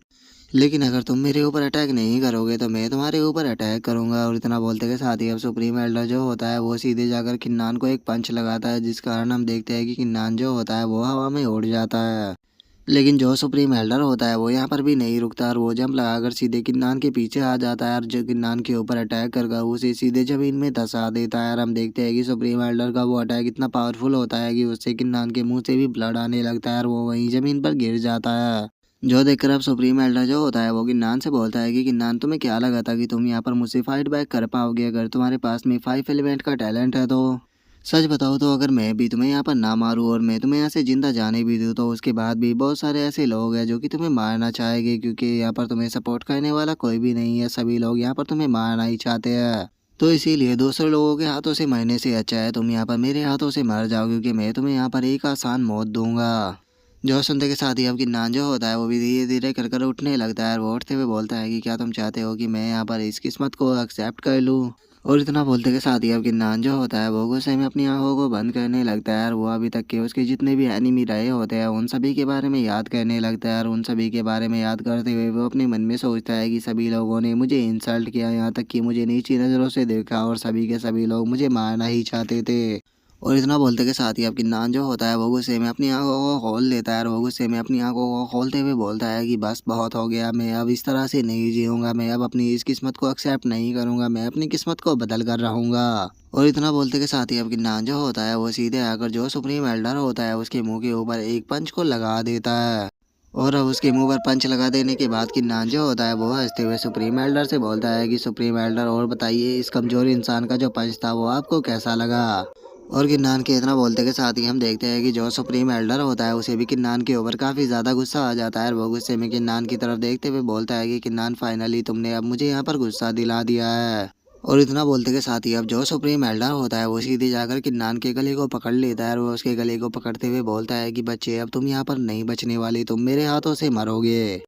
लेकिन अगर तुम मेरे ऊपर अटैक नहीं करोगे तो मैं तुम्हारे ऊपर अटैक करूंगा। और इतना बोलते के साथ ही अब सुप्रीम एल्डर जो होता है वो सीधे जाकर किन्नान को एक पंच लगाता है, जिस कारण हम देखते हैं कि किन्नान जो होता है वो हवा में उड़ जाता है। लेकिन जो सुप्रीम एल्डर होता है वो यहाँ पर भी नहीं रुकता और वो जंप लगाकर सीधे किन्नान के पीछे आ जाता है और जो किन्नान के ऊपर अटैक कर उसे सीधे जमीन में धंसा देता है। और हम देखते हैं कि सुप्रीम एल्डर का वो अटैक इतना पावरफुल होता है कि उससे किन्नान के मुंह से भी ब्लड आने लगता है और वो वहीं जमीन पर गिर जाता है। जो देखकर अब सुप्रीम एल्डर जो होता है वो किन्नान से बोलता है कि किन्नान तुम्हें क्या लगा था कि तुम यहाँ पर मुझसे फाइट बैक कर पाओगे, अगर तुम्हारे पास में 5 एलिमेंट का टैलेंट है तो सच बताओ तो अगर मैं भी तुम्हें यहाँ पर ना मारूं और मैं तुम्हें यहाँ से जिंदा जाने भी दूं तो उसके बाद भी बहुत सारे ऐसे लोग हैं जो कि तुम्हें मारना चाहेंगे, क्योंकि यहाँ पर तुम्हें सपोर्ट करने वाला कोई भी नहीं है, सभी लोग यहाँ पर तुम्हें मारना ही चाहते हैं। तो इसीलिए दूसरे लोगों के हाथों से मरने से अच्छा है तुम यहाँ पर मेरे हाथों से मर जाओ, क्योंकि मैं तुम्हें यहाँ पर एक आसान मौत दूंगा। जो सुनते के साथ ही अब किन्नान जो होता है वो भी धीरे धीरे कर कर उठने लगता है और वो उठते हुए बोलता है कि क्या तुम चाहते हो कि मैं यहाँ पर इस किस्मत को एक्सेप्ट कर लूँ? और इतना बोलते के साथ ही अब किन्नान जो होता है वो गुस्से में अपनी आंखों को बंद करने लगता है और वो अभी तक के उसके जितने भी एनिमी रहे होते हैं उन सभी के बारे में याद करने लगता है। और उन सभी के बारे में याद करते हुए वो अपने मन में सोचता है कि सभी लोगों ने मुझे इंसल्ट किया, यहाँ तक कि मुझे नीची नज़रों से देखा और सभी के सभी लोग मुझे मारना ही चाहते थे। और इतना बोलते के साथ ही अब किन्नान जो होता है वो गुस्से में अपनी आंखों को खोल लेता है और वो गुस्से में अपनी आंखों को खोलते हुए बोलता है कि बस बहुत हो गया, मैं अब इस तरह से नहीं जीऊँगा, मैं अब अपनी इस किस्मत को एक्सेप्ट नहीं करूँगा, मैं अपनी किस्मत को बदल कर रहूँगा। और इतना बोलते के साथ ही अब किन्नान जो होता है वो सीधे आकर जो सुप्रीम एल्डर होता है उसके मुंह के ऊपर एक पंच को लगा देता है। और अब उसके मुंह पर पंच लगा देने के बाद किन्नान जो होता है वो हंसते हुए सुप्रीम एल्डर से बोलता है कि सुप्रीम एल्डर और बताइए, इस कमजोर इंसान का जो पंच था वो आपको कैसा लगा? और किन्नान के इतना बोलते के साथ ही हम देखते हैं कि जो सुप्रीम एल्डर होता है उसे भी किन्नान के ऊपर काफ़ी ज़्यादा गुस्सा आ जाता है और वो गुस्से में किन्नान की तरफ देखते हुए बोलता है कि किन्नान फाइनली तुमने अब मुझे यहाँ पर गुस्सा दिला दिया है। और इतना बोलते के साथ ही अब जो सुप्रीम एल्डर होता है वो सीधे जाकर किन्नान के गले को पकड़ लेता है और वो उसके गले को पकड़ते हुए बोलता है कि बच्चे अब तुम यहाँ पर नहीं बचने वाली, तुम मेरे हाथों से मरोगे।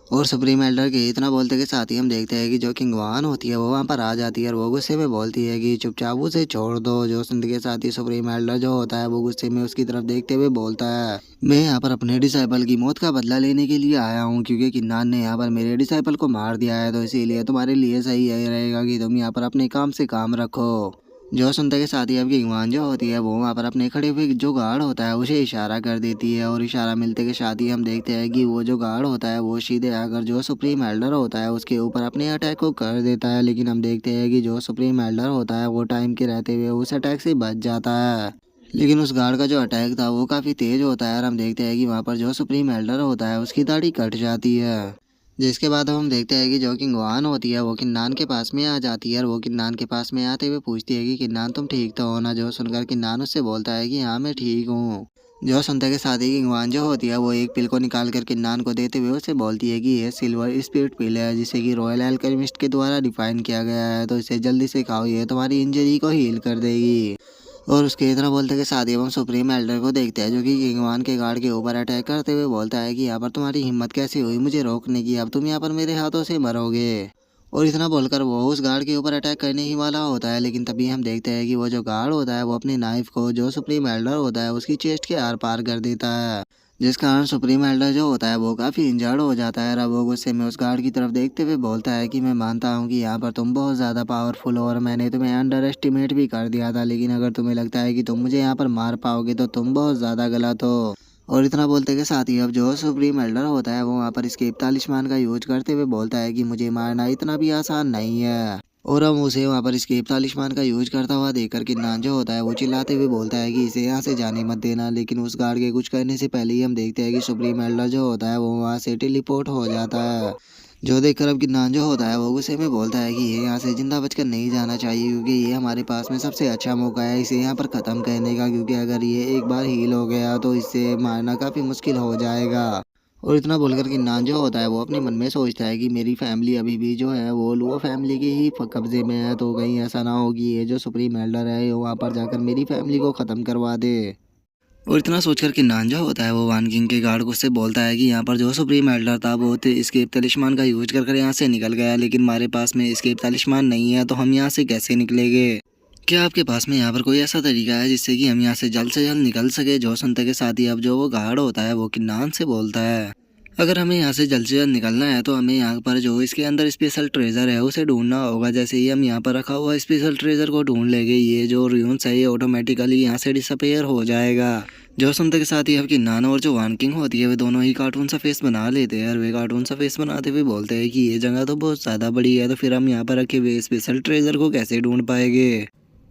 और सुप्रीम एल्डर के इतना बोलते के साथ ही हम देखते हैं कि जो किंग वान होती है वो वहाँ पर आ जाती है और वो गुस्से में बोलती है कि चुपचाप उसे छोड़ दो। जो सुनते के साथ ही सुप्रीम एल्डर जो होता है वो गुस्से में उसकी तरफ देखते हुए बोलता है, मैं यहाँ पर अपने डिसाइपल की मौत का बदला लेने के लिए आया हूँ, क्योंकि किन्नान ने यहाँ पर मेरे डिसाइपल को मार दिया है, तो इसीलिए तुम्हारे लिए सही यही रहेगा कि तुम यहाँ पर अपने काम से काम रखो। जो सुनते के साथ ही अब किंगवान जो होती है वो वहाँ पर अपने खड़े हुए जो गार्ड होता है उसे इशारा कर देती है और इशारा मिलते के साथ ही हम देखते हैं कि वो जो गार्ड होता है वो सीधे आकर जो सुप्रीम एल्डर होता है उसके ऊपर अपने अटैक को कर देता है। लेकिन हम देखते हैं कि जो सुप्रीम एल्डर होता है वो टाइम के रहते हुए उस अटैक से बच जाता है। लेकिन उस गार्ड का जो अटैक था वो काफ़ी तेज होता है और हम देखते हैं कि वहाँ पर जो सुप्रीम एल्डर होता है उसकी दाढ़ी कट जाती है। जिसके बाद हम देखते हैं कि जो किंगवान होती है वो किन्नान के पास में आ जाती है और वो किन्नान के पास में आते हुए पूछती है कि किन्नान तुम ठीक तो हो ना। जो सुनकर किन्नान उससे बोलता है कि हाँ मैं ठीक हूँ। जो सुनते के साथ ही किंगवान जो होती है वो एक पिल को निकाल कर किन्नान को देते हुए उससे बोलती है कि ये सिल्वर स्पिरिट पिल है जिसे कि रॉयल एल्केमिस्ट के द्वारा डिफाइन किया गया है, तो इसे जल्दी से खाओ, ये तुम्हारी इंजरी को हील कर देगी। और उसके इतना बोलते के साथ ही हम सुप्रीम एल्डर को देखते हैं जो कि किंगवान के गार्ड के ऊपर अटैक करते हुए बोलता है कि यहाँ पर तुम्हारी हिम्मत कैसे हुई मुझे रोकने की, अब तुम यहाँ पर मेरे हाथों से मरोगे। और इतना बोलकर वो उस गार्ड के ऊपर अटैक करने ही वाला होता है, लेकिन तभी हम देखते हैं कि वो जो गार्ड होता है वो अपने नाइफ को जो सुप्रीम एल्डर होता है उसकी चेस्ट के आर पार कर देता है, जिस कारण सुप्रीम एल्डर जो होता है वो काफ़ी इंजर्ड हो जाता है। अब वो गुस्से में उस गार्ड की तरफ देखते हुए बोलता है कि मैं मानता हूँ कि यहाँ पर तुम बहुत ज़्यादा पावरफुल हो और मैंने तुम्हें अंडर एस्टिमेट भी कर दिया था, लेकिन अगर तुम्हें लगता है कि तुम मुझे यहाँ पर मार पाओगे तो तुम बहुत ज़्यादा गलत हो। और इतना बोलते के साथ ही अब जो सुप्रीम एल्डर होता है वो वहाँ पर स्केप तालिस्मान का यूज करते हुए बोलता है कि मुझे मारना इतना भी आसान नहीं है। और हम उसे वहाँ पर स्केप तालिस्मान का यूज करता हुआ देखकर किन्नान जो होता है वो चिल्लाते हुए बोलता है कि इसे यहाँ से जाने मत देना। लेकिन उस गार्ड के कुछ करने से पहले ही हम देखते हैं कि सुप्रीम एल्डर जो होता है वो वहाँ से टेलीपोर्ट हो जाता है। जो देखकर अब किन्नान जो होता है वो गुस्से में बोलता है कि ये यहाँ से जिंदा बचकर नहीं जाना चाहिए, क्योंकि ये हमारे पास में सबसे अच्छा मौका है इसे यहाँ पर ख़त्म करने का, क्योंकि अगर ये एक बार हील हो गया तो इससे मारना काफ़ी मुश्किल हो जाएगा। और इतना बोलकर किन्नान जो होता है वो अपने मन में सोचता है कि मेरी फैमिली अभी भी जो है वो लुओ फैमिली के ही कब्जे में है, तो कहीं ऐसा ना हो कि ये जो सुप्रीम एल्डर है वहाँ पर जाकर मेरी फैमिली को ख़त्म करवा दे। और इतना सोचकर किन्नान जो होता है वो वान किंग के गार्ड को उससे बोलता है कि यहाँ पर जो सुप्रीम एल्डर था वो स्केप तलिस्मान का यूज कर यहाँ से निकल गया, लेकिन हमारे पास में स्केप तलिस्मान नहीं है, तो हम यहाँ से कैसे निकलेंगे? क्या आपके पास में यहाँ पर कोई ऐसा तरीका है जिससे कि हम यहाँ से जल्द निकल सके? जो सुनते के साथ ही अब जो वो गार्ड होता है वो किन्नान से बोलता है, अगर हमें यहाँ से जल्द निकलना है तो हमें यहाँ पर जो इसके अंदर स्पेशल ट्रेजर है उसे ढूंढना होगा। जैसे ही हम यहाँ पर रखा हुआ स्पेशल ट्रेजर को ढूंढ लेंगे ये जो रून्स है ये ऑटोमेटिकली यहाँ से डिसअपेयर हो जाएगा। जो सुनते के साथ ही अब किन्नान और जो वान किंग होती है वे दोनों ही कार्टून सा फेस बना लेते हैं और वे कार्टून सा फेस बनाते हुए बोलते हैं कि ये जगह तो बहुत ज़्यादा बड़ी है, तो फिर हम यहाँ पर रखे हुए स्पेशल ट्रेजर को कैसे ढूंढ पाएंगे?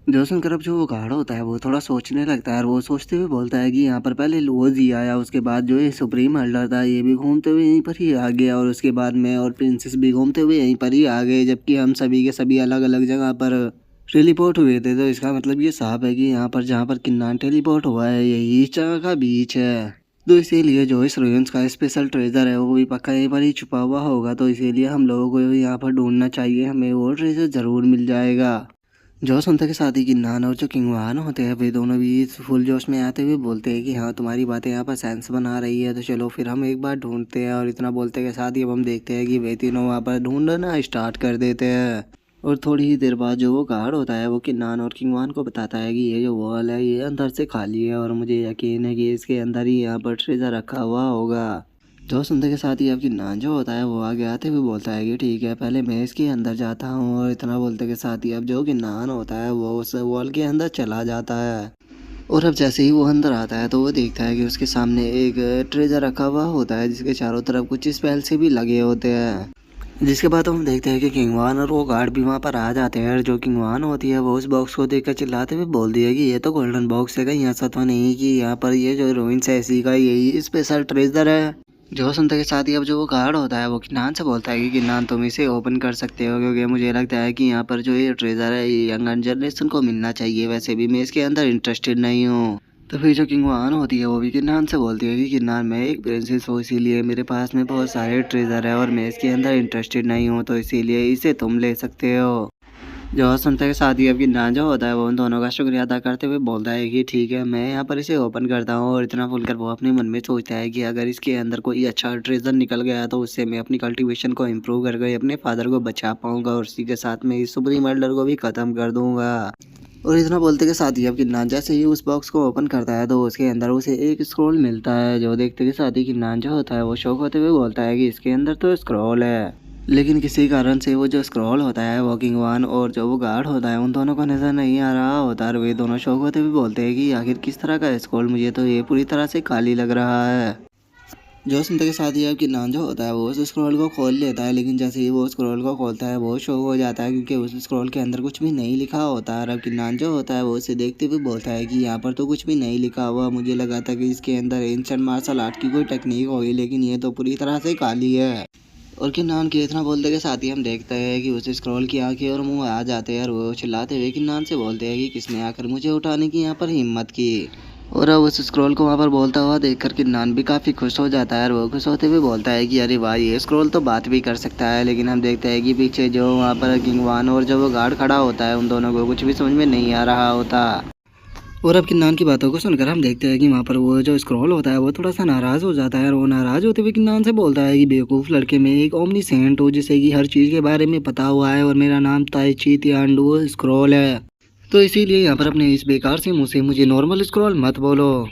जो सुनकर अब जो वो गार्ड होता है वो थोड़ा सोचने लगता है और वो सोचते हुए बोलता है कि यहाँ पर पहले लुओज ही आया, उसके बाद जो ये सुप्रीम एल्डर था ये भी घूमते हुए यहीं पर ही आ गया, और उसके बाद में और प्रिंसेस भी घूमते हुए यहीं पर ही आ गए, जबकि हम सभी के सभी अलग अलग जगह पर टेलीपोर्ट हुए थे। तो इसका मतलब ये साफ है कि यहाँ पर जहाँ पर किन्नान टेलीपोर्ट हुआ है यही इस जगह का बीच है, तो इसीलिए जो इस रुइंस का स्पेशल ट्रेजर है वो भी पक्का यहीं पर ही छुपा हुआ होगा, तो इसीलिए हम लोगों को यहाँ पर ढूंढना चाहिए, हमें वो ट्रेजर ज़रूर मिल जाएगा। जो सुनते के साथ ही किन्नान और जो किंगवान होते हैं वे दोनों भी फुल जोश में आते हुए बोलते हैं कि हाँ तुम्हारी बातें यहाँ पर सेंस बना रही है, तो चलो फिर हम एक बार ढूंढते हैं। और इतना बोलते के साथ ही अब हम देखते हैं कि वे तीनों वहाँ पर ढूंढना स्टार्ट कर देते हैं। और थोड़ी ही देर बाद जो वो गार्ड होता है वो किन्नान और किंगवान को बताता है कि ये जो वॉल है ये अंदर से खाली है और मुझे यकीन है कि इसके अंदर ही यहाँ पर ट्रेजर रखा हुआ होगा। जो सुनते के साथ ही अब किन्नान जो होता है वो आगे आते हुए बोलता है कि ठीक है पहले मैं इसके अंदर जाता हूँ। और इतना बोलते के साथ ही अब जो किन्नान होता है वो उस वॉल के अंदर चला जाता है। और अब जैसे ही वो अंदर आता है तो वो देखता है कि उसके सामने एक ट्रेजर रखा हुआ होता है जिसके चारों तरफ कुछ स्पेल से भी लगे होते हैं। जिसके बाद हम देखते हैं कि किंगवान और वो गार्ड भी वहाँ पर आ जाते हैं और जो किंगवान होती है वो उस बॉक्स को देखकर चिल्लाते हुए बोल दिया कि ये तो गोल्डन बॉक्स है, कहीं ऐसा तो नहीं कि यहाँ पर ये जो रूइंस है इसी का यही स्पेशल ट्रेजर है। जो सुनते के साथ ही अब जो वो गार्ड होता है वो किन्नान से बोलता है कि किन्नान तुम इसे ओपन कर सकते हो, क्योंकि मुझे लगता है कि यहाँ पर जो ये ट्रेजर है ये यंग जनरेशन को मिलना चाहिए, वैसे भी मैं इसके अंदर इंटरेस्टेड नहीं हूँ। तो फिर जो किंग वान होती है वो भी किन्नान से बोलती है कि किन्नान मैं एक प्रिंसेस हूँ, इसीलिए मेरे पास में बहुत सारे ट्रेजर है और मैं इसके अंदर इंटरेस्टेड नहीं हूँ, तो इसीलिए इसे तुम ले सकते हो। जो सुनते के साथ ही अब किन्नान जो होता है वो उन दोनों का शुक्रिया अदा करते हुए बोलता है कि ठीक है मैं यहाँ पर इसे ओपन करता हूँ, और इतना बोलकर वो अपने मन में सोचता है कि अगर इसके अंदर कोई अच्छा ट्रेजर निकल गया तो उससे मैं अपनी कल्टीवेशन को इम्प्रूव करके अपने फादर को बचा पाऊंगा, और इसी के साथ में इस सुप्रीम मर्डर को भी ख़त्म कर दूंगा। और इतना बोलते के साथ ही अब किन्नान जैसे ही उस बॉक्स को ओपन करता है तो उसके अंदर उसे एक स्क्रॉल मिलता है। जो देखते के साथ ही किन्नान जो होता है वो शौक होते हुए बोलता है कि इसके अंदर तो स्क्रॉल है, लेकिन किसी कारण से वो जो स्क्रॉल होता है वॉकिंग वन और जो वो गार्ड होता है उन दोनों को नज़र नहीं आ रहा होता, और वे दोनों शौक होते हुए बोलते हैं कि आखिर किस तरह का स्क्रॉल, मुझे तो ये पूरी तरह से खाली लग रहा है। जो सुनते के साथ ही अब किन्नान जो होता है वो उस स्क्रॉल को खोल लेता है, लेकिन जैसे ही वो स्क्रॉल को खोलता है वो शौक हो जाता है, क्योंकि उस स्क्रॉल के अंदर कुछ भी नहीं लिखा होता है। और अब किन्नान जो होता है वो उसे देखते हुए बोलता है कि यहाँ पर तो कुछ भी नहीं लिखा हुआ, मुझे लगा था कि इसके अंदर एंशिएंट मार्शल आर्ट की कोई टेक्निक होगी, लेकिन ये तो पूरी तरह से खाली है। और किन्नान के इतना बोलते के साथ ही हम देखते हैं कि उस स्क्रॉल की आंखें और मुंह आ जाते हैं, और वो चिल्लाते हुए किन्नान से बोलते हैं कि किसने आकर मुझे उठाने की यहाँ पर हिम्मत की। और अब उस स्क्रॉल को वहाँ पर बोलता हुआ देखकर किन्नान भी काफ़ी खुश हो जाता है, और वो खुश होते हुए बोलता है कि अरे वाह ये स्क्रॉल तो बात भी कर सकता है। लेकिन हम देखते हैं कि पीछे जो वहाँ पर किंग वान और जो वो गार्ड खड़ा होता है उन दोनों को कुछ भी समझ में नहीं आ रहा होता। और अब किन्नान की बातों को सुनकर हम देखते हैं कि वहाँ पर वो जो स्क्रॉल होता है वो थोड़ा सा नाराज़ हो जाता है, और वो नाराज़ होते हुए किन्नान से बोलता है कि बेवकूफ़ लड़के, मैं एक ओमनीसेंट हूँ जिसे कि हर चीज़ के बारे में पता हुआ है, और मेरा नाम ताइची तियान्डू स्क्रॉल है, तो इसीलिए यहाँ पर अपने इस बेकार से मुँह से मुझे नॉर्मल स्क्रॉल मत बोलो।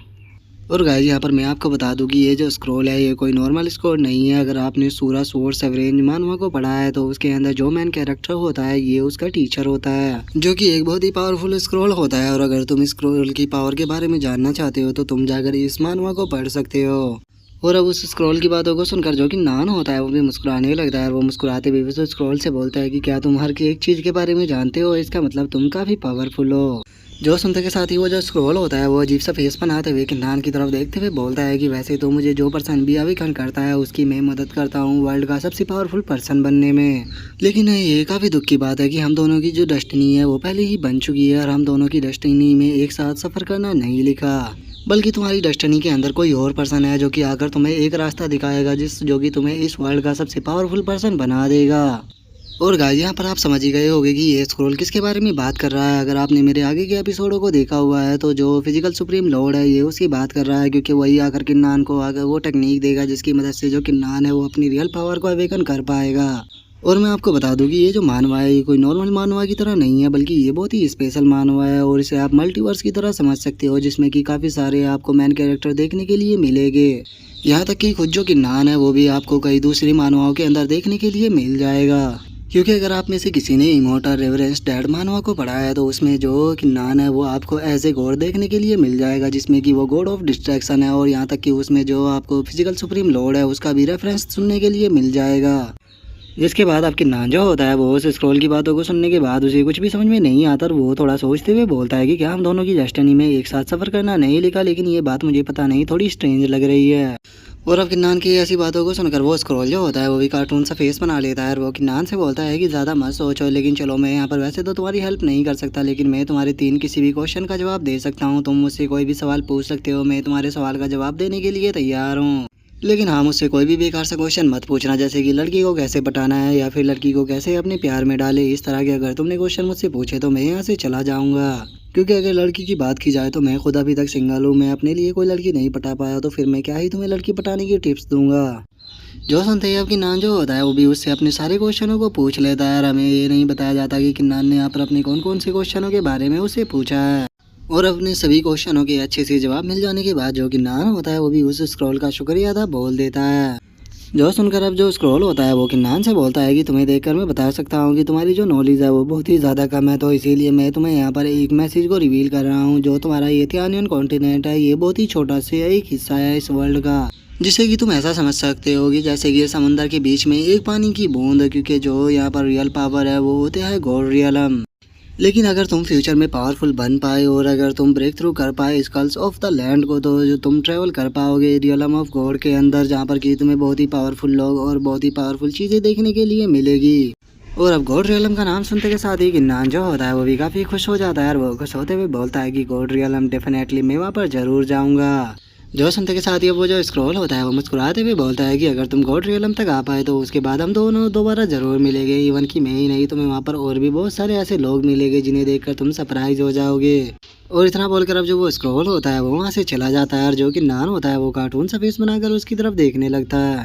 और गाइस यहाँ पर मैं आपको बता दूं कि ये जो स्क्रॉल है ये कोई नॉर्मल स्क्रॉल नहीं है। अगर आपने सूरा स्वॉर्ड सेवरेन मानवा को पढ़ा है तो उसके अंदर जो मेन कैरेक्टर होता है ये उसका टीचर होता है, जो कि एक बहुत ही पावरफुल स्क्रॉल होता है। और अगर तुम इस स्क्रॉल की पावर के बारे में जानना चाहते हो तो तुम जाकर इस मानवा को पढ़ सकते हो। और अब उस स्क्रॉल की बातों को सुनकर जो कि नान होता है वो भी मुस्कुराने लगता है। वो मुस्कुराते हुए उस स्क्रॉल से बोलता है कि क्या तुम हर एक चीज़ के बारे में जानते हो, इसका मतलब तुम काफ़ी पावरफुल हो। जो सुनते के साथ ही वो जो स्क्रॉल होता है वो अजीब सा फेस बनाते हुए किन्नान की तरफ देखते हुए बोलता है कि वैसे तो मुझे जो पर्सन भी आविष्कार करता है उसकी मैं मदद करता हूँ वर्ल्ड का सबसे पावरफुल पर्सन बनने में, लेकिन ये काफ़ी दुख की बात है कि हम दोनों की जो डेस्टिनी है वो पहले ही बन चुकी है, और हम दोनों की डेस्टिनी में एक साथ सफ़र करना नहीं लिखा, बल्कि तुम्हारी डेस्टिनी के अंदर कोई और पर्सन है जो कि आकर तुम्हें एक रास्ता दिखाएगा जो कि तुम्हें इस वर्ल्ड का सबसे पावरफुल पर्सन बना देगा। और गाइस यहाँ पर आप समझ ही गए होंगे कि ये स्क्रॉल किसके बारे में बात कर रहा है। अगर आपने मेरे आगे के एपिसोडों को देखा हुआ है तो जो फिजिकल सुप्रीम लॉर्ड है ये उसकी बात कर रहा है, क्योंकि वही आकर किन्नान को आकर वो टेक्निक देगा जिसकी मदद से जो किन्नान है वो अपनी रियल पावर को अवेकन कर पाएगा। और मैं आपको बता दूं कि ये जो मानवा है ये कोई नॉर्मल मानवा की तरह नहीं है, बल्कि ये बहुत ही स्पेशल मानवा है, और इसे आप मल्टीवर्स की तरह समझ सकते हो, जिसमें कि काफ़ी सारे आपको मैन कैरेक्टर देखने के लिए मिलेंगे। यहाँ तक कि खुद जो किन्नान है वो भी आपको कई दूसरी मानवाओं के अंदर देखने के लिए मिल जाएगा, क्योंकि अगर आप में से किसी ने इमोर्टल रेवरेंस डेड मानवा को पढ़ा है तो उसमें जो किन्नान है वो आपको एज ए गॉड देखने के लिए मिल जाएगा, जिसमें कि वो गॉड ऑफ डिस्ट्रैक्शन है। और यहाँ तक कि उसमें जो आपको फिजिकल सुप्रीम लॉर्ड है उसका भी रेफरेंस सुनने के लिए मिल जाएगा। जिसके बाद आपके किन्नान जो होता है वो उस स्क्रॉल की बातों को सुनने के बाद उसे कुछ भी समझ में नहीं आता, और वो थोड़ा सोचते हुए बोलता है कि क्या हम दोनों की डेस्टिनी में एक साथ सफ़र करना नहीं लिखा, लेकिन ये बात मुझे पता नहीं थोड़ी स्ट्रेंज लग रही है। और अब किन्नान की ऐसी बातों को सुनकर वो स्क्रॉल जो होता है वो भी कार्टून सा फेस बना लेता है, और वो किन्नान से बोलता है कि ज़्यादा मत सोचो, लेकिन चलो मैं यहाँ पर वैसे तो तुम्हारी हेल्प नहीं कर सकता, लेकिन मैं तुम्हारे 3 किसी भी क्वेश्चन का जवाब दे सकता हूँ। तुम मुझसे कोई भी सवाल पूछ सकते हो, मैं तुम्हारे सवाल का जवाब देने के लिए तैयार हूँ, लेकिन हाँ मुझसे कोई भी बेकार सा क्वेश्चन मत पूछना, जैसे कि लड़की को कैसे पटाना है या फिर लड़की को कैसे अपने प्यार में डाले। इस तरह के अगर तुमने क्वेश्चन मुझसे पूछे तो मैं यहाँ से चला जाऊँगा, क्योंकि अगर लड़की की बात की जाए तो मैं खुद अभी तक सिंगल हूँ, मैं अपने लिए कोई लड़की नहीं पटा पाया, तो फिर मैं क्या ही तुम्हें लड़की पटाने की टिप्स दूंगा। जो सुनते ही अब किन्नान जो होता है वो भी उससे अपने सारे क्वेश्चनों को पूछ लेता है, और हमें ये नहीं बताया जाता कि किन्नान ने यहाँ पर अपने कौन कौन से क्वेश्चनों के बारे में उससे पूछा है। और अपने सभी क्वेश्चनों के अच्छे से जवाब मिल जाने के बाद जो किन्नान होता है वो भी उस स्क्रॉल का शुक्रिया अदा बोल देता है। जो सुनकर अब जो स्क्रॉल होता है वो किन्नान से बोलता है कि तुम्हें देखकर मैं बता सकता हूँ कि तुम्हारी जो नॉलेज है वो बहुत ही ज़्यादा कम है, तो इसीलिए मैं तुम्हें यहाँ पर एक मैसेज को रिवील कर रहा हूँ। जो तुम्हारा ये थियानियन कॉन्टिनेंट है ये बहुत ही छोटा सा एक हिस्सा है इस वर्ल्ड का, जिसे कि तुम ऐसा समझ सकते हो कि जैसे कि समंदर के बीच में एक पानी की बूंद, क्योंकि जो यहाँ पर रियल पावर है वो होते हैं गॉड रियलम। लेकिन अगर तुम फ्यूचर में पावरफुल बन पाए और अगर तुम ब्रेक थ्रू कर पाए स्कल्स ऑफ द लैंड को, तो जो तुम ट्रेवल कर पाओगे रियलम ऑफ गॉड के अंदर, जहाँ पर कि तुम्हें बहुत ही पावरफुल लोग और बहुत ही पावरफुल चीज़ें देखने के लिए मिलेगी। और अब गॉड रियलम का नाम सुनते के साथ ही गिन्नान जो होता है वो भी काफ़ी खुश हो जाता है और वो खुश होते हुए बोलता है कि गॉड रियलम डेफिनेटली मैं वहाँ पर ज़रूर जाऊँगा। जो सुनते के साथ ही वो जो स्क्रॉल होता है वो मुस्कुराते हुए बोलता है कि अगर तुम गॉड रियलम तक आ पाए तो उसके बाद हम दोनों दोबारा ज़रूर मिलेंगे। इवन कि मैं ही नहीं, तुम्हें वहाँ पर और भी बहुत सारे ऐसे लोग मिलेंगे जिन्हें देखकर तुम सरप्राइज हो जाओगे। और इतना बोलकर अब जो वो स्क्रॉल होता है वो वहाँ से चला जाता है और जो कि नान होता है वो कार्टून सा फेस बनाकर उसकी तरफ देखने लगता है।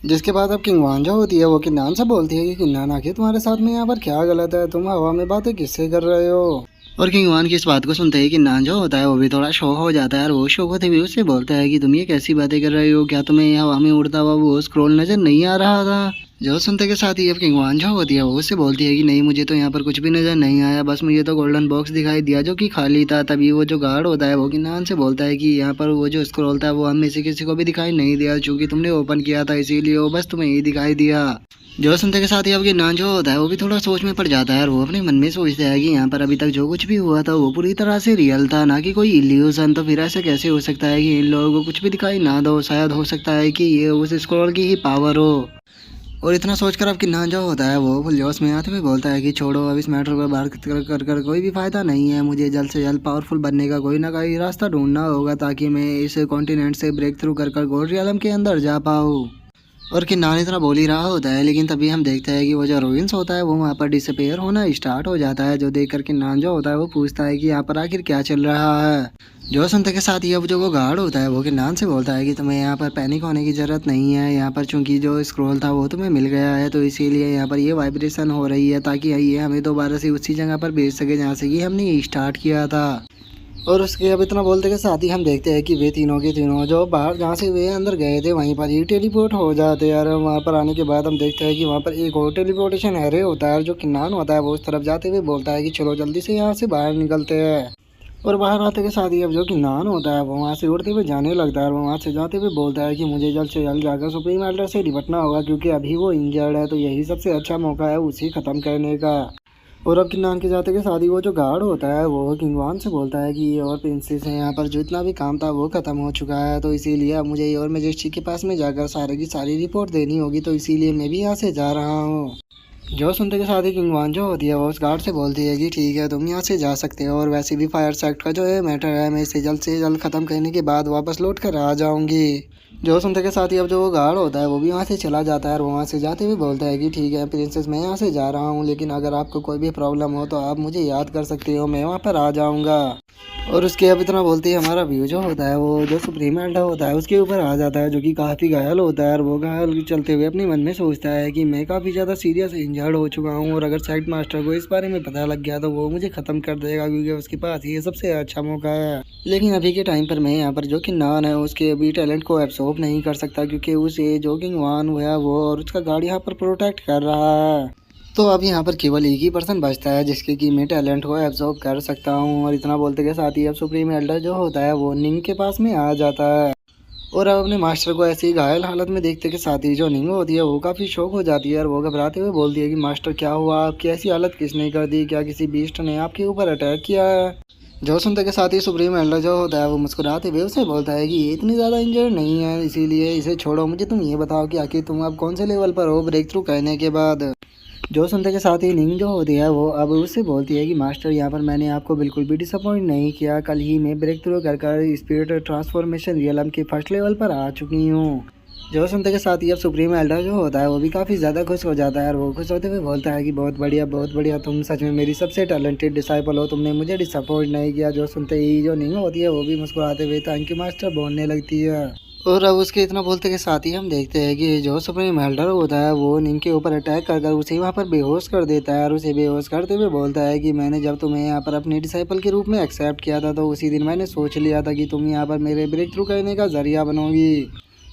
जिसके बाद अब किंगवान जो होती है वो किन्नान से बोलती है कि किन्नान आखिर तुम्हारे साथ में यहाँ पर क्या गलत है, तुम हवा में बातें किससे कर रहे हो। और किंगवान की इस बात को सुनते ही किन्नान जो होता है वो भी थोड़ा शौक हो जाता है और वो शौक होते हुए उससे बोलता है कि तुम ये कैसी बातें कर रहे हो, क्या तुम्हें यहाँ हवा में उड़ता हुआ वो स्क्रॉल नजर नहीं आ रहा था। जो सुनते के साथ ही अब किंगवान जो होती है वो उससे बोलती है कि नहीं, मुझे तो यहाँ पर कुछ भी नजर नहीं आया, बस मुझे तो गोल्डन बॉक्स दिखाई दिया जो कि खाली था। तभी वो जो गार्ड होता है वो किन्नान से बोलता है कि यहाँ पर वो जो स्क्रॉल था वो हम में से किसी को भी दिखाई नहीं दिया, चूंकि तुमने ओपन किया था इसीलिए वो बस तुम्हें ही दिखाई दिया। जो सुनते के साथ ही अब किन्नान जो होता है वो भी थोड़ा सोच में पड़ जाता है और वो अपने मन में सोचता है कि यहाँ पर अभी तक जो कुछ भी हुआ था वो पूरी तरह से रियल था, ना कि कोई इल्यूजन। तो फिर ऐसा कैसे हो सकता है कि इन लोगों को कुछ भी दिखाई ना दो, शायद हो सकता है कि ये उस स्क्रॉल की ही पावर हो। और इतना सोचकर अब किन्नान जो होता है वो फुल जोश में आते हुए बोलता है कि छोड़ो, अब इस मैटर पर बात कर कोई भी फायदा नहीं है, मुझे जल्द से जल्द पावरफुल बनने का कोई ना कोई रास्ता ढूंढना होगा ताकि मैं इस कॉन्टिनेंट से ब्रेक थ्रू कर गॉड रियलम के अंदर जा पाऊँ। और किन्नान इतना बोल ही रहा होता है लेकिन तभी हम देखते हैं कि वो जो रोइंस होता है वो वहाँ पर डिसअपेयर होना स्टार्ट हो जाता है। जो देखकर किन्नान जो होता है वो पूछता है कि यहाँ पर आखिर क्या चल रहा है। जो सुनते के साथ ही अब जो वो गार्ड होता है वो किन्नान से बोलता है कि तुम्हें यहाँ पर पैनिक होने की ज़रूरत नहीं है, यहाँ पर चूंकि जो स्क्रॉल था वो तुम्हें मिल गया है तो इसीलिए यहाँ पर ये वाइब्रेशन हो रही है ताकि ये हमें दोबारा से उसी जगह पर भेज सके जहाँ से कि हमने ये स्टार्ट किया था। और उसके अब इतना बोलते के साथ ही हम देखते हैं कि वे तीनों के तीनों जो बाहर जहाँ से वे अंदर गए थे वहीं पर ही टेलीपोर्ट हो जाते हैं। और वहाँ पर आने के बाद हम देखते हैं कि वहाँ पर एक और टेलीपोर्टेशन एरे होता है और जो किन्नान होता है वो उस तरफ जाते हुए बोलता है कि चलो जल्दी से यहाँ से बाहर निकलते हैं। और बाहर आते के साथ ही अब जो किन्नान होता है वो वहाँ से उड़ते हुए जाने लगता है और वो वहाँ से जाते हुए बोलता है कि मुझे जल्द से जल्द जाकर सुप्रीम एल्डर से निपटना होगा क्योंकि अभी वो इंजर्ड है, तो यही सबसे अच्छा मौका है उसे ख़त्म करने का। और अब किन्नान के जाते के साथ ही वो जो गार्ड होता है वो किंगवान से बोलता है कि ये और प्रिंसेस है, यहाँ पर जितना भी काम था वो ख़त्म हो चुका है, तो इसीलिए अब मुझे ये और मेजेस्टी के पास में जाकर सारे की सारी रिपोर्ट देनी होगी, तो इसीलिए मैं भी यहाँ से जा रहा हूँ। जो सुनते के साथ ही किंगवान जो होती है वो उस गार्ड से बोलती है कि ठीक है, तुम यहाँ से जा सकते हो और वैसे भी फायर सेक्ट का जो है मैटर है मैं इसे जल्द से जल्द ख़त्म करने के बाद वापस लौट कर आ जाऊँगी। जो सुनते के साथ ही अब जो वो गार्ड होता है वो भी वहाँ से चला जाता है और वो वहाँ से जाते हुए बोलता है कि ठीक है प्रिंसेस, मैं यहाँ से जा रहा हूँ, लेकिन अगर आपको कोई भी प्रॉब्लम हो तो आप मुझे याद कर सकते हो, मैं वहाँ पर आ जाऊँगा। और उसके अब इतना बोलते ही हमारा व्यू जो होता है वो जो सुप्रीम एल्डर होता है उसके ऊपर आ जाता है, जो कि काफ़ी घायल होता है और वो घायल चलते हुए अपने मन में सोचता है कि मैं काफ़ी ज़्यादा सीरियस इंजर्ड हो चुका हूँ और अगर सेक्ट मास्टर को इस बारे में पता लग गया तो वो मुझे ख़त्म कर देगा क्योंकि उसके पास ये सबसे अच्छा मौका है। लेकिन अभी के टाइम पर मैं यहाँ पर जो किन्नान है उसके अभी टैलेंट को एब्सॉर्ब नहीं कर सकता क्योंकि उसे जो किंगवान हुआ वो और उसका गार्ड यहाँ पर प्रोटेक्ट कर रहा है। तो अब यहाँ पर केवल एक ही पर्सन बचता है जिसके कि मैं टैलेंट को एब्जॉर्ब कर सकता हूँ। और इतना बोलते के साथ ही अब सुप्रीम एल्डर जो होता है वो निंग के पास में आ जाता है और अब अपने मास्टर को ऐसी घायल हालत में देखते के साथ ही जो निंग होती है वो काफ़ी शौक हो जाती है और वो घबराते हुए बोलती है कि मास्टर क्या हुआ, आपकी ऐसी हालत किसने कर दी, क्या किसी बीस्ट ने आपके ऊपर अटैक किया है। जो सुनते के साथ ही सुप्रीम एल्डर जो होता है वो मुस्कुराते हुए उसे बोलता है कि ये इतनी ज़्यादा इंजर्ड नहीं है, इसीलिए इसे छोड़ो, मुझे तुम ये बताओ कि आखिर तुम अब कौन से लेवल पर हो ब्रेक थ्रू करने के बाद। जो सुनते के साथ ही निंग जो होती है वो अब उससे बोलती है कि मास्टर, यहाँ पर मैंने आपको बिल्कुल भी डिसअपॉइंट नहीं किया, कल ही मैं ब्रेक थ्रू कर स्पिरिट ट्रांसफॉर्मेशन रियलम के फर्स्ट लेवल पर आ चुकी हूँ। जो सुनते के साथ ही अब सुप्रीम एल्डर जो होता है वो भी काफ़ी ज़्यादा खुश हो जाता है और वो खुश होते हुए बोलता है कि बहुत बढ़िया, तुम सच में मेरी सबसे टैलेंटेड डिसाइपल हो, तुमने मुझे डिसअपॉइंट नहीं किया। जो सुनते ही जो निंग होती है वो भी मुस्कुराते हुए थैंक यू मास्टर बोलने लगती है। और अब उसके इतना बोलते के साथ ही हम देखते हैं कि जो सुप्रीम एल्डर होता है वो निंग के ऊपर अटैक कर उसे वहाँ पर बेहोश कर देता है और उसे बेहोश करते हुए बोलता है कि मैंने जब तुम्हें यहाँ पर अपने डिसाइपल के रूप में एक्सेप्ट किया था तो उसी दिन मैंने सोच लिया था कि तुम यहाँ पर मेरे ब्रेक थ्रू करने का जरिया बनोगी।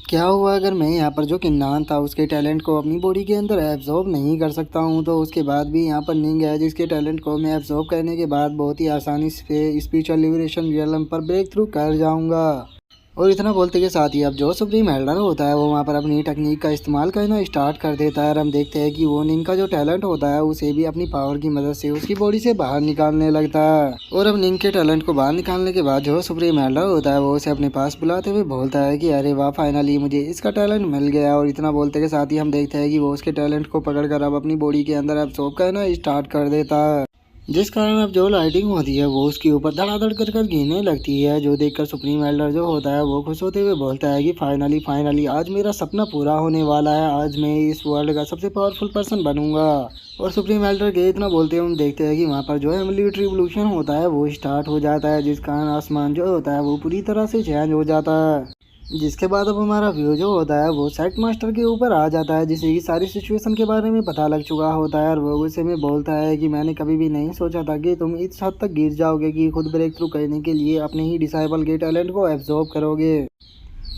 क्या हुआ अगर मैं यहाँ पर जो किन्नान था उसके टैलेंट को अपनी बॉडी के अंदर एब्जॉर्ब नहीं कर सकता हूँ, तो उसके बाद भी यहाँ पर निंग है जिसके टैलेंट को मैं एब्जॉर्ब करने के बाद बहुत ही आसानी से स्पिरिचुअल लिबरेशन रियलम पर ब्रेक थ्रू कर जाऊँगा। और इतना बोलते के साथ ही अब जो सुप्रीम एल्डर होता है वो वहाँ पर अपनी टेक्निक का इस्तेमाल करना स्टार्ट कर देता है और हम देखते हैं कि वो निंग का जो टैलेंट होता है उसे भी अपनी पावर की मदद से उसकी बॉडी से बाहर निकालने लगता है। और अब निंग के टैलेंट को बाहर निकालने के बाद जो सुप्रीम एल्डर होता है वो उसे अपने पास बुलाते हुए बोलता है कि अरे वाह, फाइनली मुझे इसका टैलेंट मिल गया। और इतना बोलते के साथ ही हम देखते हैं कि वो उसके टैलेंट को पकड़कर अब अपनी बॉडी के अंदर एब्सॉर्ब करना स्टार्ट कर देता है, जिस कारण अब जो लाइटिंग होती है वो उसके ऊपर धड़ाधड़ कर गिरने लगती है, जो देखकर सुप्रीम एल्डर जो होता है वो खुश होते हुए बोलता है कि फाइनली फाइनली आज मेरा सपना पूरा होने वाला है, आज मैं इस वर्ल्ड का सबसे पावरफुल पर्सन बनूंगा। और सुप्रीम एल्डर के इतना बोलते हुए हम देखते हैं कि वहाँ पर जो है मिलिट्री रिवॉल्यूशन होता है वो स्टार्ट हो जाता है, जिस कारण आसमान जो होता है वो पूरी तरह से चेंज हो जाता है। जिसके बाद अब हमारा व्यू जो होता है वो सेट मास्टर के ऊपर आ जाता है, जिसे की सारी सिचुएशन के बारे में पता लग चुका होता है। और वो उसे में बोलता है कि मैंने कभी भी नहीं सोचा था कि तुम इस हद तक गिर जाओगे कि खुद ब्रेक थ्रू करने के लिए अपने ही डिसाइबल के टैलेंट को एब्जॉर्ब करोगे।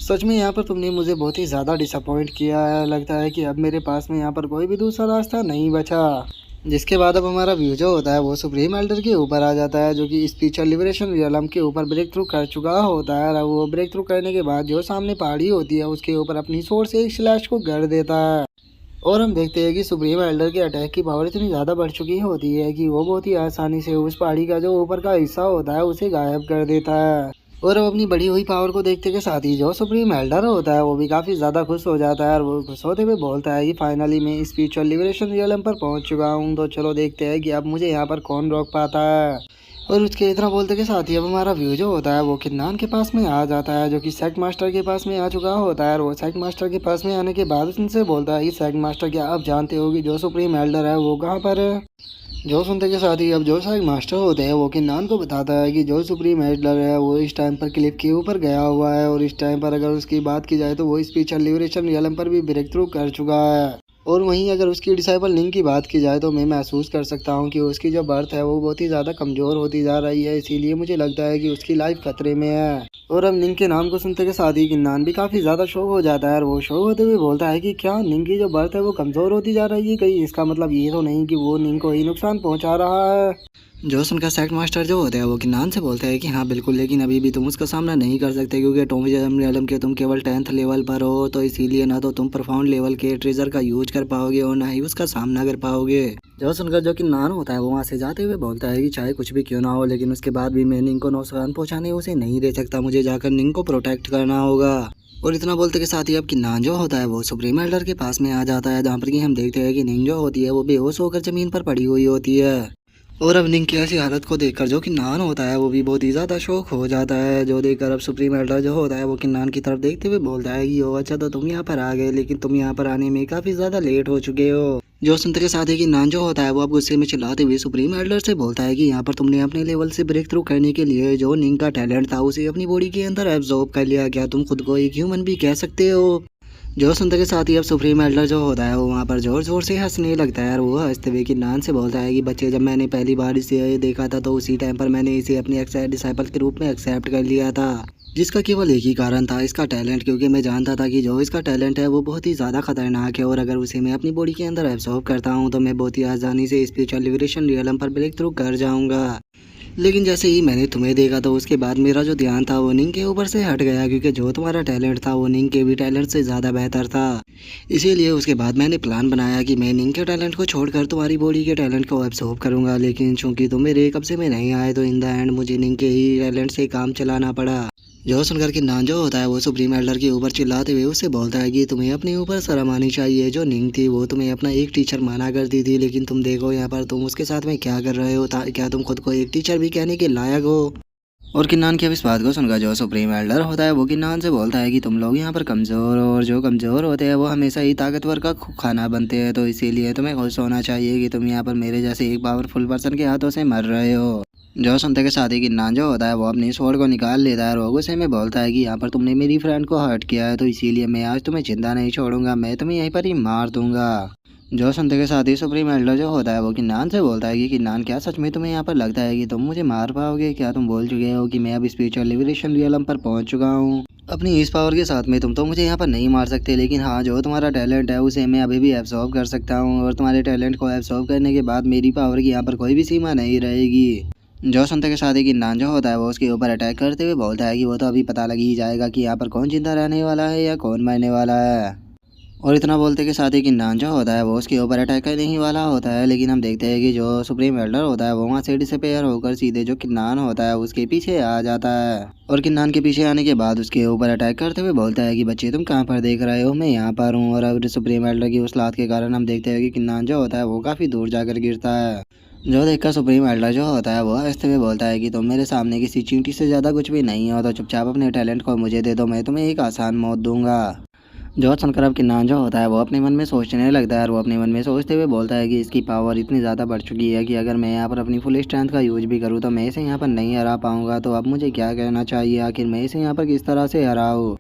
सच में यहाँ पर तुमने मुझे बहुत ही ज़्यादा डिसअपॉइंट किया है, लगता है कि अब मेरे पास में यहाँ पर कोई भी दूसरा रास्ता नहीं बचा। जिसके बाद अब हमारा व्यू जो होता है वो सुप्रीम एल्डर के ऊपर आ जाता है, जो कि स्पिरिचुअल लिबरेशन रियलम के ऊपर ब्रेक थ्रू कर चुका होता है। और वो ब्रेक थ्रू करने के बाद जो सामने पहाड़ी होती है उसके ऊपर अपनी सोर्स से एक स्लैश को गड़ देता है। और हम देखते हैं कि सुप्रीम एल्डर के अटैक की पावर इतनी ज़्यादा बढ़ चुकी होती है कि वो बहुत ही आसानी से उस पहाड़ी का जो ऊपर का हिस्सा होता है उसे गायब कर देता है। और अब अपनी बढ़ी हुई पावर को देखते के साथ ही जो सुप्रीम एल्डर होता है वो भी काफ़ी ज़्यादा खुश हो जाता है और वो खुश होते हुए बोलता है कि फाइनली मैं स्पिरिचुअल लिबरेशन रियलम पर पहुंच चुका हूं, तो चलो देखते हैं कि अब मुझे यहाँ पर कौन रोक पाता है। और उसके इतना बोलते के साथ ही अब हमारा व्यू जो होता है वो किन्नान के पास में आ जाता है, जो कि सेक्ट मास्टर के पास में आ चुका होता है। और वो सेक्ट मास्टर के पास में आने के बाद उनसे बोलता है कि सेक्ट मास्टर, क्या आप जानते हो कि जो सुप्रीम एल्डर है वो कहाँ पर है। जो सुनते के साथ ही अब जो साइड मास्टर होते हैं वो किन्नान को बताता है कि जो सुप्रीम एल्डर है वो इस टाइम पर क्लिफ के ऊपर गया हुआ है, और इस टाइम पर अगर उसकी बात की जाए तो वो स्पिरिचुअल लिबरेशन रियलम पर भी ब्रेक थ्रू कर चुका है। और वहीं अगर उसकी डिसाइबल निंग की बात की जाए तो मैं महसूस कर सकता हूं कि उसकी जो बर्थ है वो बहुत ही ज़्यादा कमज़ोर होती जा रही है, इसीलिए मुझे लगता है कि उसकी लाइफ खतरे में है। और अब निंग के नाम को सुनते के साथ ही किन्नान भी काफ़ी ज़्यादा शौक हो जाता है, और वो शौक होते हुए बोलता है कि क्या निंग की जो बर्थ है वो कमज़ोर होती जा रही है, कहीं इसका मतलब ये तो नहीं कि वो निंग को ही नुकसान पहुँचा रहा है। जोसन का सेक्ट मास्टर जो होता है वो किन्नान से बोलता है कि हाँ बिल्कुल, लेकिन अभी भी तुम उसका सामना नहीं कर सकते क्योंकि एटॉमिक रियलम के तुम केवल 10th लेवल पर हो, तो इसीलिए ना तो तुम प्रोफाउंड लेवल के ट्रेजर का यूज कर पाओगे और ना ही उसका सामना कर पाओगे। जोसन का जो किन्नान होता है वो वहाँ से जाते हुए बोलता है कि चाहे कुछ भी क्यों ना हो, लेकिन उसके बाद भी मैं निंग को नुकसान पहुँचाने उसे नहीं दे सकता, मुझे जाकर निंग को प्रोटेक्ट करना होगा। और इतना बोलते के साथ ही अब किन्नान जो होता है वो सुप्रीम एल्डर के पास में आ जाता है, जहाँ पर कि हम देखते हैं कि निंग जो होती है वो बेहोश होकर जमीन पर पड़ी हुई होती है। और अब निंग की ऐसी हालत को देखकर जो किन्नान होता है वो भी बहुत ही ज़्यादा शौक हो जाता है, जो देखकर अब सुप्रीम एल्डर जो होता है वो किन्नान की तरफ देखते हुए बोलता है कि ओ अच्छा, तो तुम यहाँ पर आ गए, लेकिन तुम यहाँ पर आने में काफ़ी ज़्यादा लेट हो चुके हो। जो सुनते के साथ ही किन्नान जो होता है वो अब गुस्से में चिल्लाते हुए सुप्रीम एल्डर से बोलता है कि यहाँ पर तुमने अपने लेवल से ब्रेक थ्रू करने के लिए जो निंग का टैलेंट था उसे अपनी बॉडी के अंदर एब्जॉर्ब कर लिया, क्या तुम खुद को एक ह्यूमन भी कह सकते हो। जो सुनते के साथ ही अब सुप्रीम एल्डर जो होता है वो वहाँ पर जोर जोर से हंसने लगता है, और वो हंसते हुए किन्नान से बोलता है कि बच्चे, जब मैंने पहली बार इसे देखा था तो उसी टाइम पर मैंने इसे अपने डिसाइपल के रूप में एक्सेप्ट कर लिया था, जिसका केवल एक ही कारण था, इसका टैलेंट, क्योंकि मैं जानता था कि जो इसका टैलेंट है वो बहुत ही ज़्यादा खतरनाक है और अगर उसे मैं अपनी बॉडी के अंदर एब्जॉर्ब करता हूँ तो मैं बहुत ही आसानी से स्पिरिचुअल लिबरेशन रियलम पर ब्रेक थ्रू कर जाऊँगा। लेकिन जैसे ही मैंने तुम्हें देखा तो उसके बाद मेरा जो ध्यान था वो निंग के ऊपर से हट गया, क्योंकि जो तुम्हारा टैलेंट था वो निंग के भी टैलेंट से ज़्यादा बेहतर था। इसीलिए उसके बाद मैंने प्लान बनाया कि मैं निंग के टैलेंट को छोड़कर तुम्हारी बॉडी के टैलेंट को एब्सॉर्ब करूंगा, लेकिन चूंकि तुम मेरे कब्जे में नहीं आए तो इन द एंड मुझे निंग के ही टैलेंट से काम चलाना पड़ा। जो सुनकर किन्नान जो होता है वो सुप्रीम एल्डर के ऊपर चिल्लाते हुए उससे बोलता है कि तुम्हें अपने ऊपर शर्म आनी चाहिए, जो निंग थी वो तुम्हें अपना एक टीचर माना करती थी, लेकिन तुम देखो यहाँ पर तुम उसके साथ में क्या कर रहे हो, क्या तुम खुद को एक टीचर भी कहने के लायक हो। और किन्नान की अब इस बात को सुनकर जो सुप्रीम एल्डर होता है वो किन्नान से बोलता है कि तुम लोग यहाँ पर कमज़ोर हो, और जो कमज़ोर होते हैं वो हमेशा ही ताकतवर का खाना बनते हैं, तो इसीलिए तुम्हें खुश होना चाहिए कि तुम यहाँ पर मेरे जैसे एक पावरफुल पर्सन के हाथों से मर रहे हो। जो सुनते के साथ ही किन्नान जो होता है वो अपनी स्वॉर्ड को निकाल लेता है और गुस्से में बोलता है कि यहाँ पर तुमने मेरी फ्रेंड को हर्ट किया है, तो इसीलिए मैं आज तुम्हें जिंदा नहीं छोड़ूंगा, मैं तुम्हें यहीं पर ही मार दूंगा। जो सुनते के साथ ही सुप्रीम एल्डर जो होता है वो किन्नान से बोलता है कि किन्नान, क्या सच में तुम्हें यहाँ पर लगता है कि तुम मुझे मार पाओगे, क्या तुम भूल चुके हो कि मैं अब स्पिरिचुअल लिबरेशन रियलम पर पहुँच चुका हूँ। अपनी इस पावर के साथ में तुम तो मुझे यहाँ पर नहीं मार सकते, लेकिन हाँ, जो तुम्हारा टैलेंट है उसे मैं अभी भी एब्सॉर्ब कर सकता हूँ, और तुम्हारे टैलेंट को एब्सॉर्ब करने के बाद मेरी पावर की यहाँ पर कोई भी सीमा नहीं रहेगी। जो सुनते के साथ ही किन्नान जो होता है वो उसके ऊपर अटैक करते हुए बोलता है कि वो तो अभी पता लग ही जाएगा कि यहाँ पर कौन जिंदा रहने वाला है या कौन मरने वाला है। और इतना बोलते के साथ ही किन्नान जो होता है वो उसके ऊपर अटैक करने ही वाला होता है, लेकिन हम देखते हैं कि जो सुप्रीम एल्डर होता है वो वहाँ से डिसअपीयर होकर सीधे जो किन्नान होता है उसके पीछे आ जाता है। और किन्नान के पीछे आने के बाद उसके ऊपर अटैक करते हुए बोलता है कि बच्चे तुम कहाँ पर देख रहे हो, मैं यहाँ पर हूँ। और अब सुप्रीम एल्डर की उस लात के कारण हम देखते हैं कि किन्नान जो होता है वो काफ़ी दूर जाकर गिरता है। जो देखकर सुप्रीम एल्डर जो होता है वो हंसते हुए बोलता है कि तुम मेरे सामने किसी चींटी से ज़्यादा कुछ भी नहीं हो, तो चुपचाप अपने टैलेंट को मुझे दे दो, मैं तुम्हें एक आसान मौत दूंगा। जो सुनकर अब किन्नान जो होता है वो अपने मन में सोचने लगता है और वो अपने मन में सोचते हुए बोलता है कि इसकी पावर इतनी ज़्यादा बढ़ चुकी है कि अगर मैं यहाँ पर अपनी फुल स्ट्रेंथ का यूज भी करूँ तो मैं इसे यहाँ पर नहीं हरा पाऊंगा। तो अब मुझे क्या कहना चाहिए, आखिर मैं इसे यहाँ पर किस तरह से हराऊँ।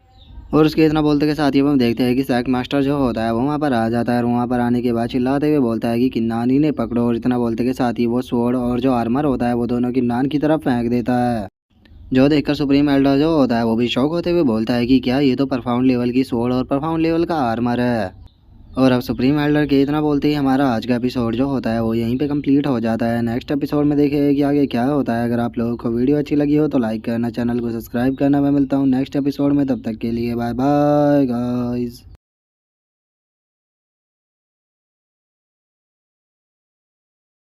और उसके इतना बोलते के साथ ही हम देखते हैं कि सैक मास्टर जो होता है वो वहाँ पर आ जाता है और वहाँ पर आने के बाद चिल्लाते हुए बोलता है कि किन्नान ही ने पकड़ो। और इतना बोलते के साथ ही वो स्वॉर्ड और जो आर्मर होता है वो दोनों किन्नान की तरफ फेंक देता है। जो देखकर सुप्रीम एल्डर जो होता है वो भी शौक होते हुए बोलता है कि क्या ये तो परफाउंड लेवल की स्वॉर्ड और परफाउंड लेवल का आर्मर है। और अब सुप्रीम एल्डर के इतना बोलते ही हमारा आज का एपिसोड जो होता है वो यहीं पे कंप्लीट हो जाता है। नेक्स्ट एपिसोड में देखेंगे कि आगे क्या होता है। अगर आप लोगों को वीडियो अच्छी लगी हो तो लाइक करना, चैनल को सब्सक्राइब करना। मैं मिलता हूँ नेक्स्ट एपिसोड में, तब तक के लिए बाय बाय गाइस।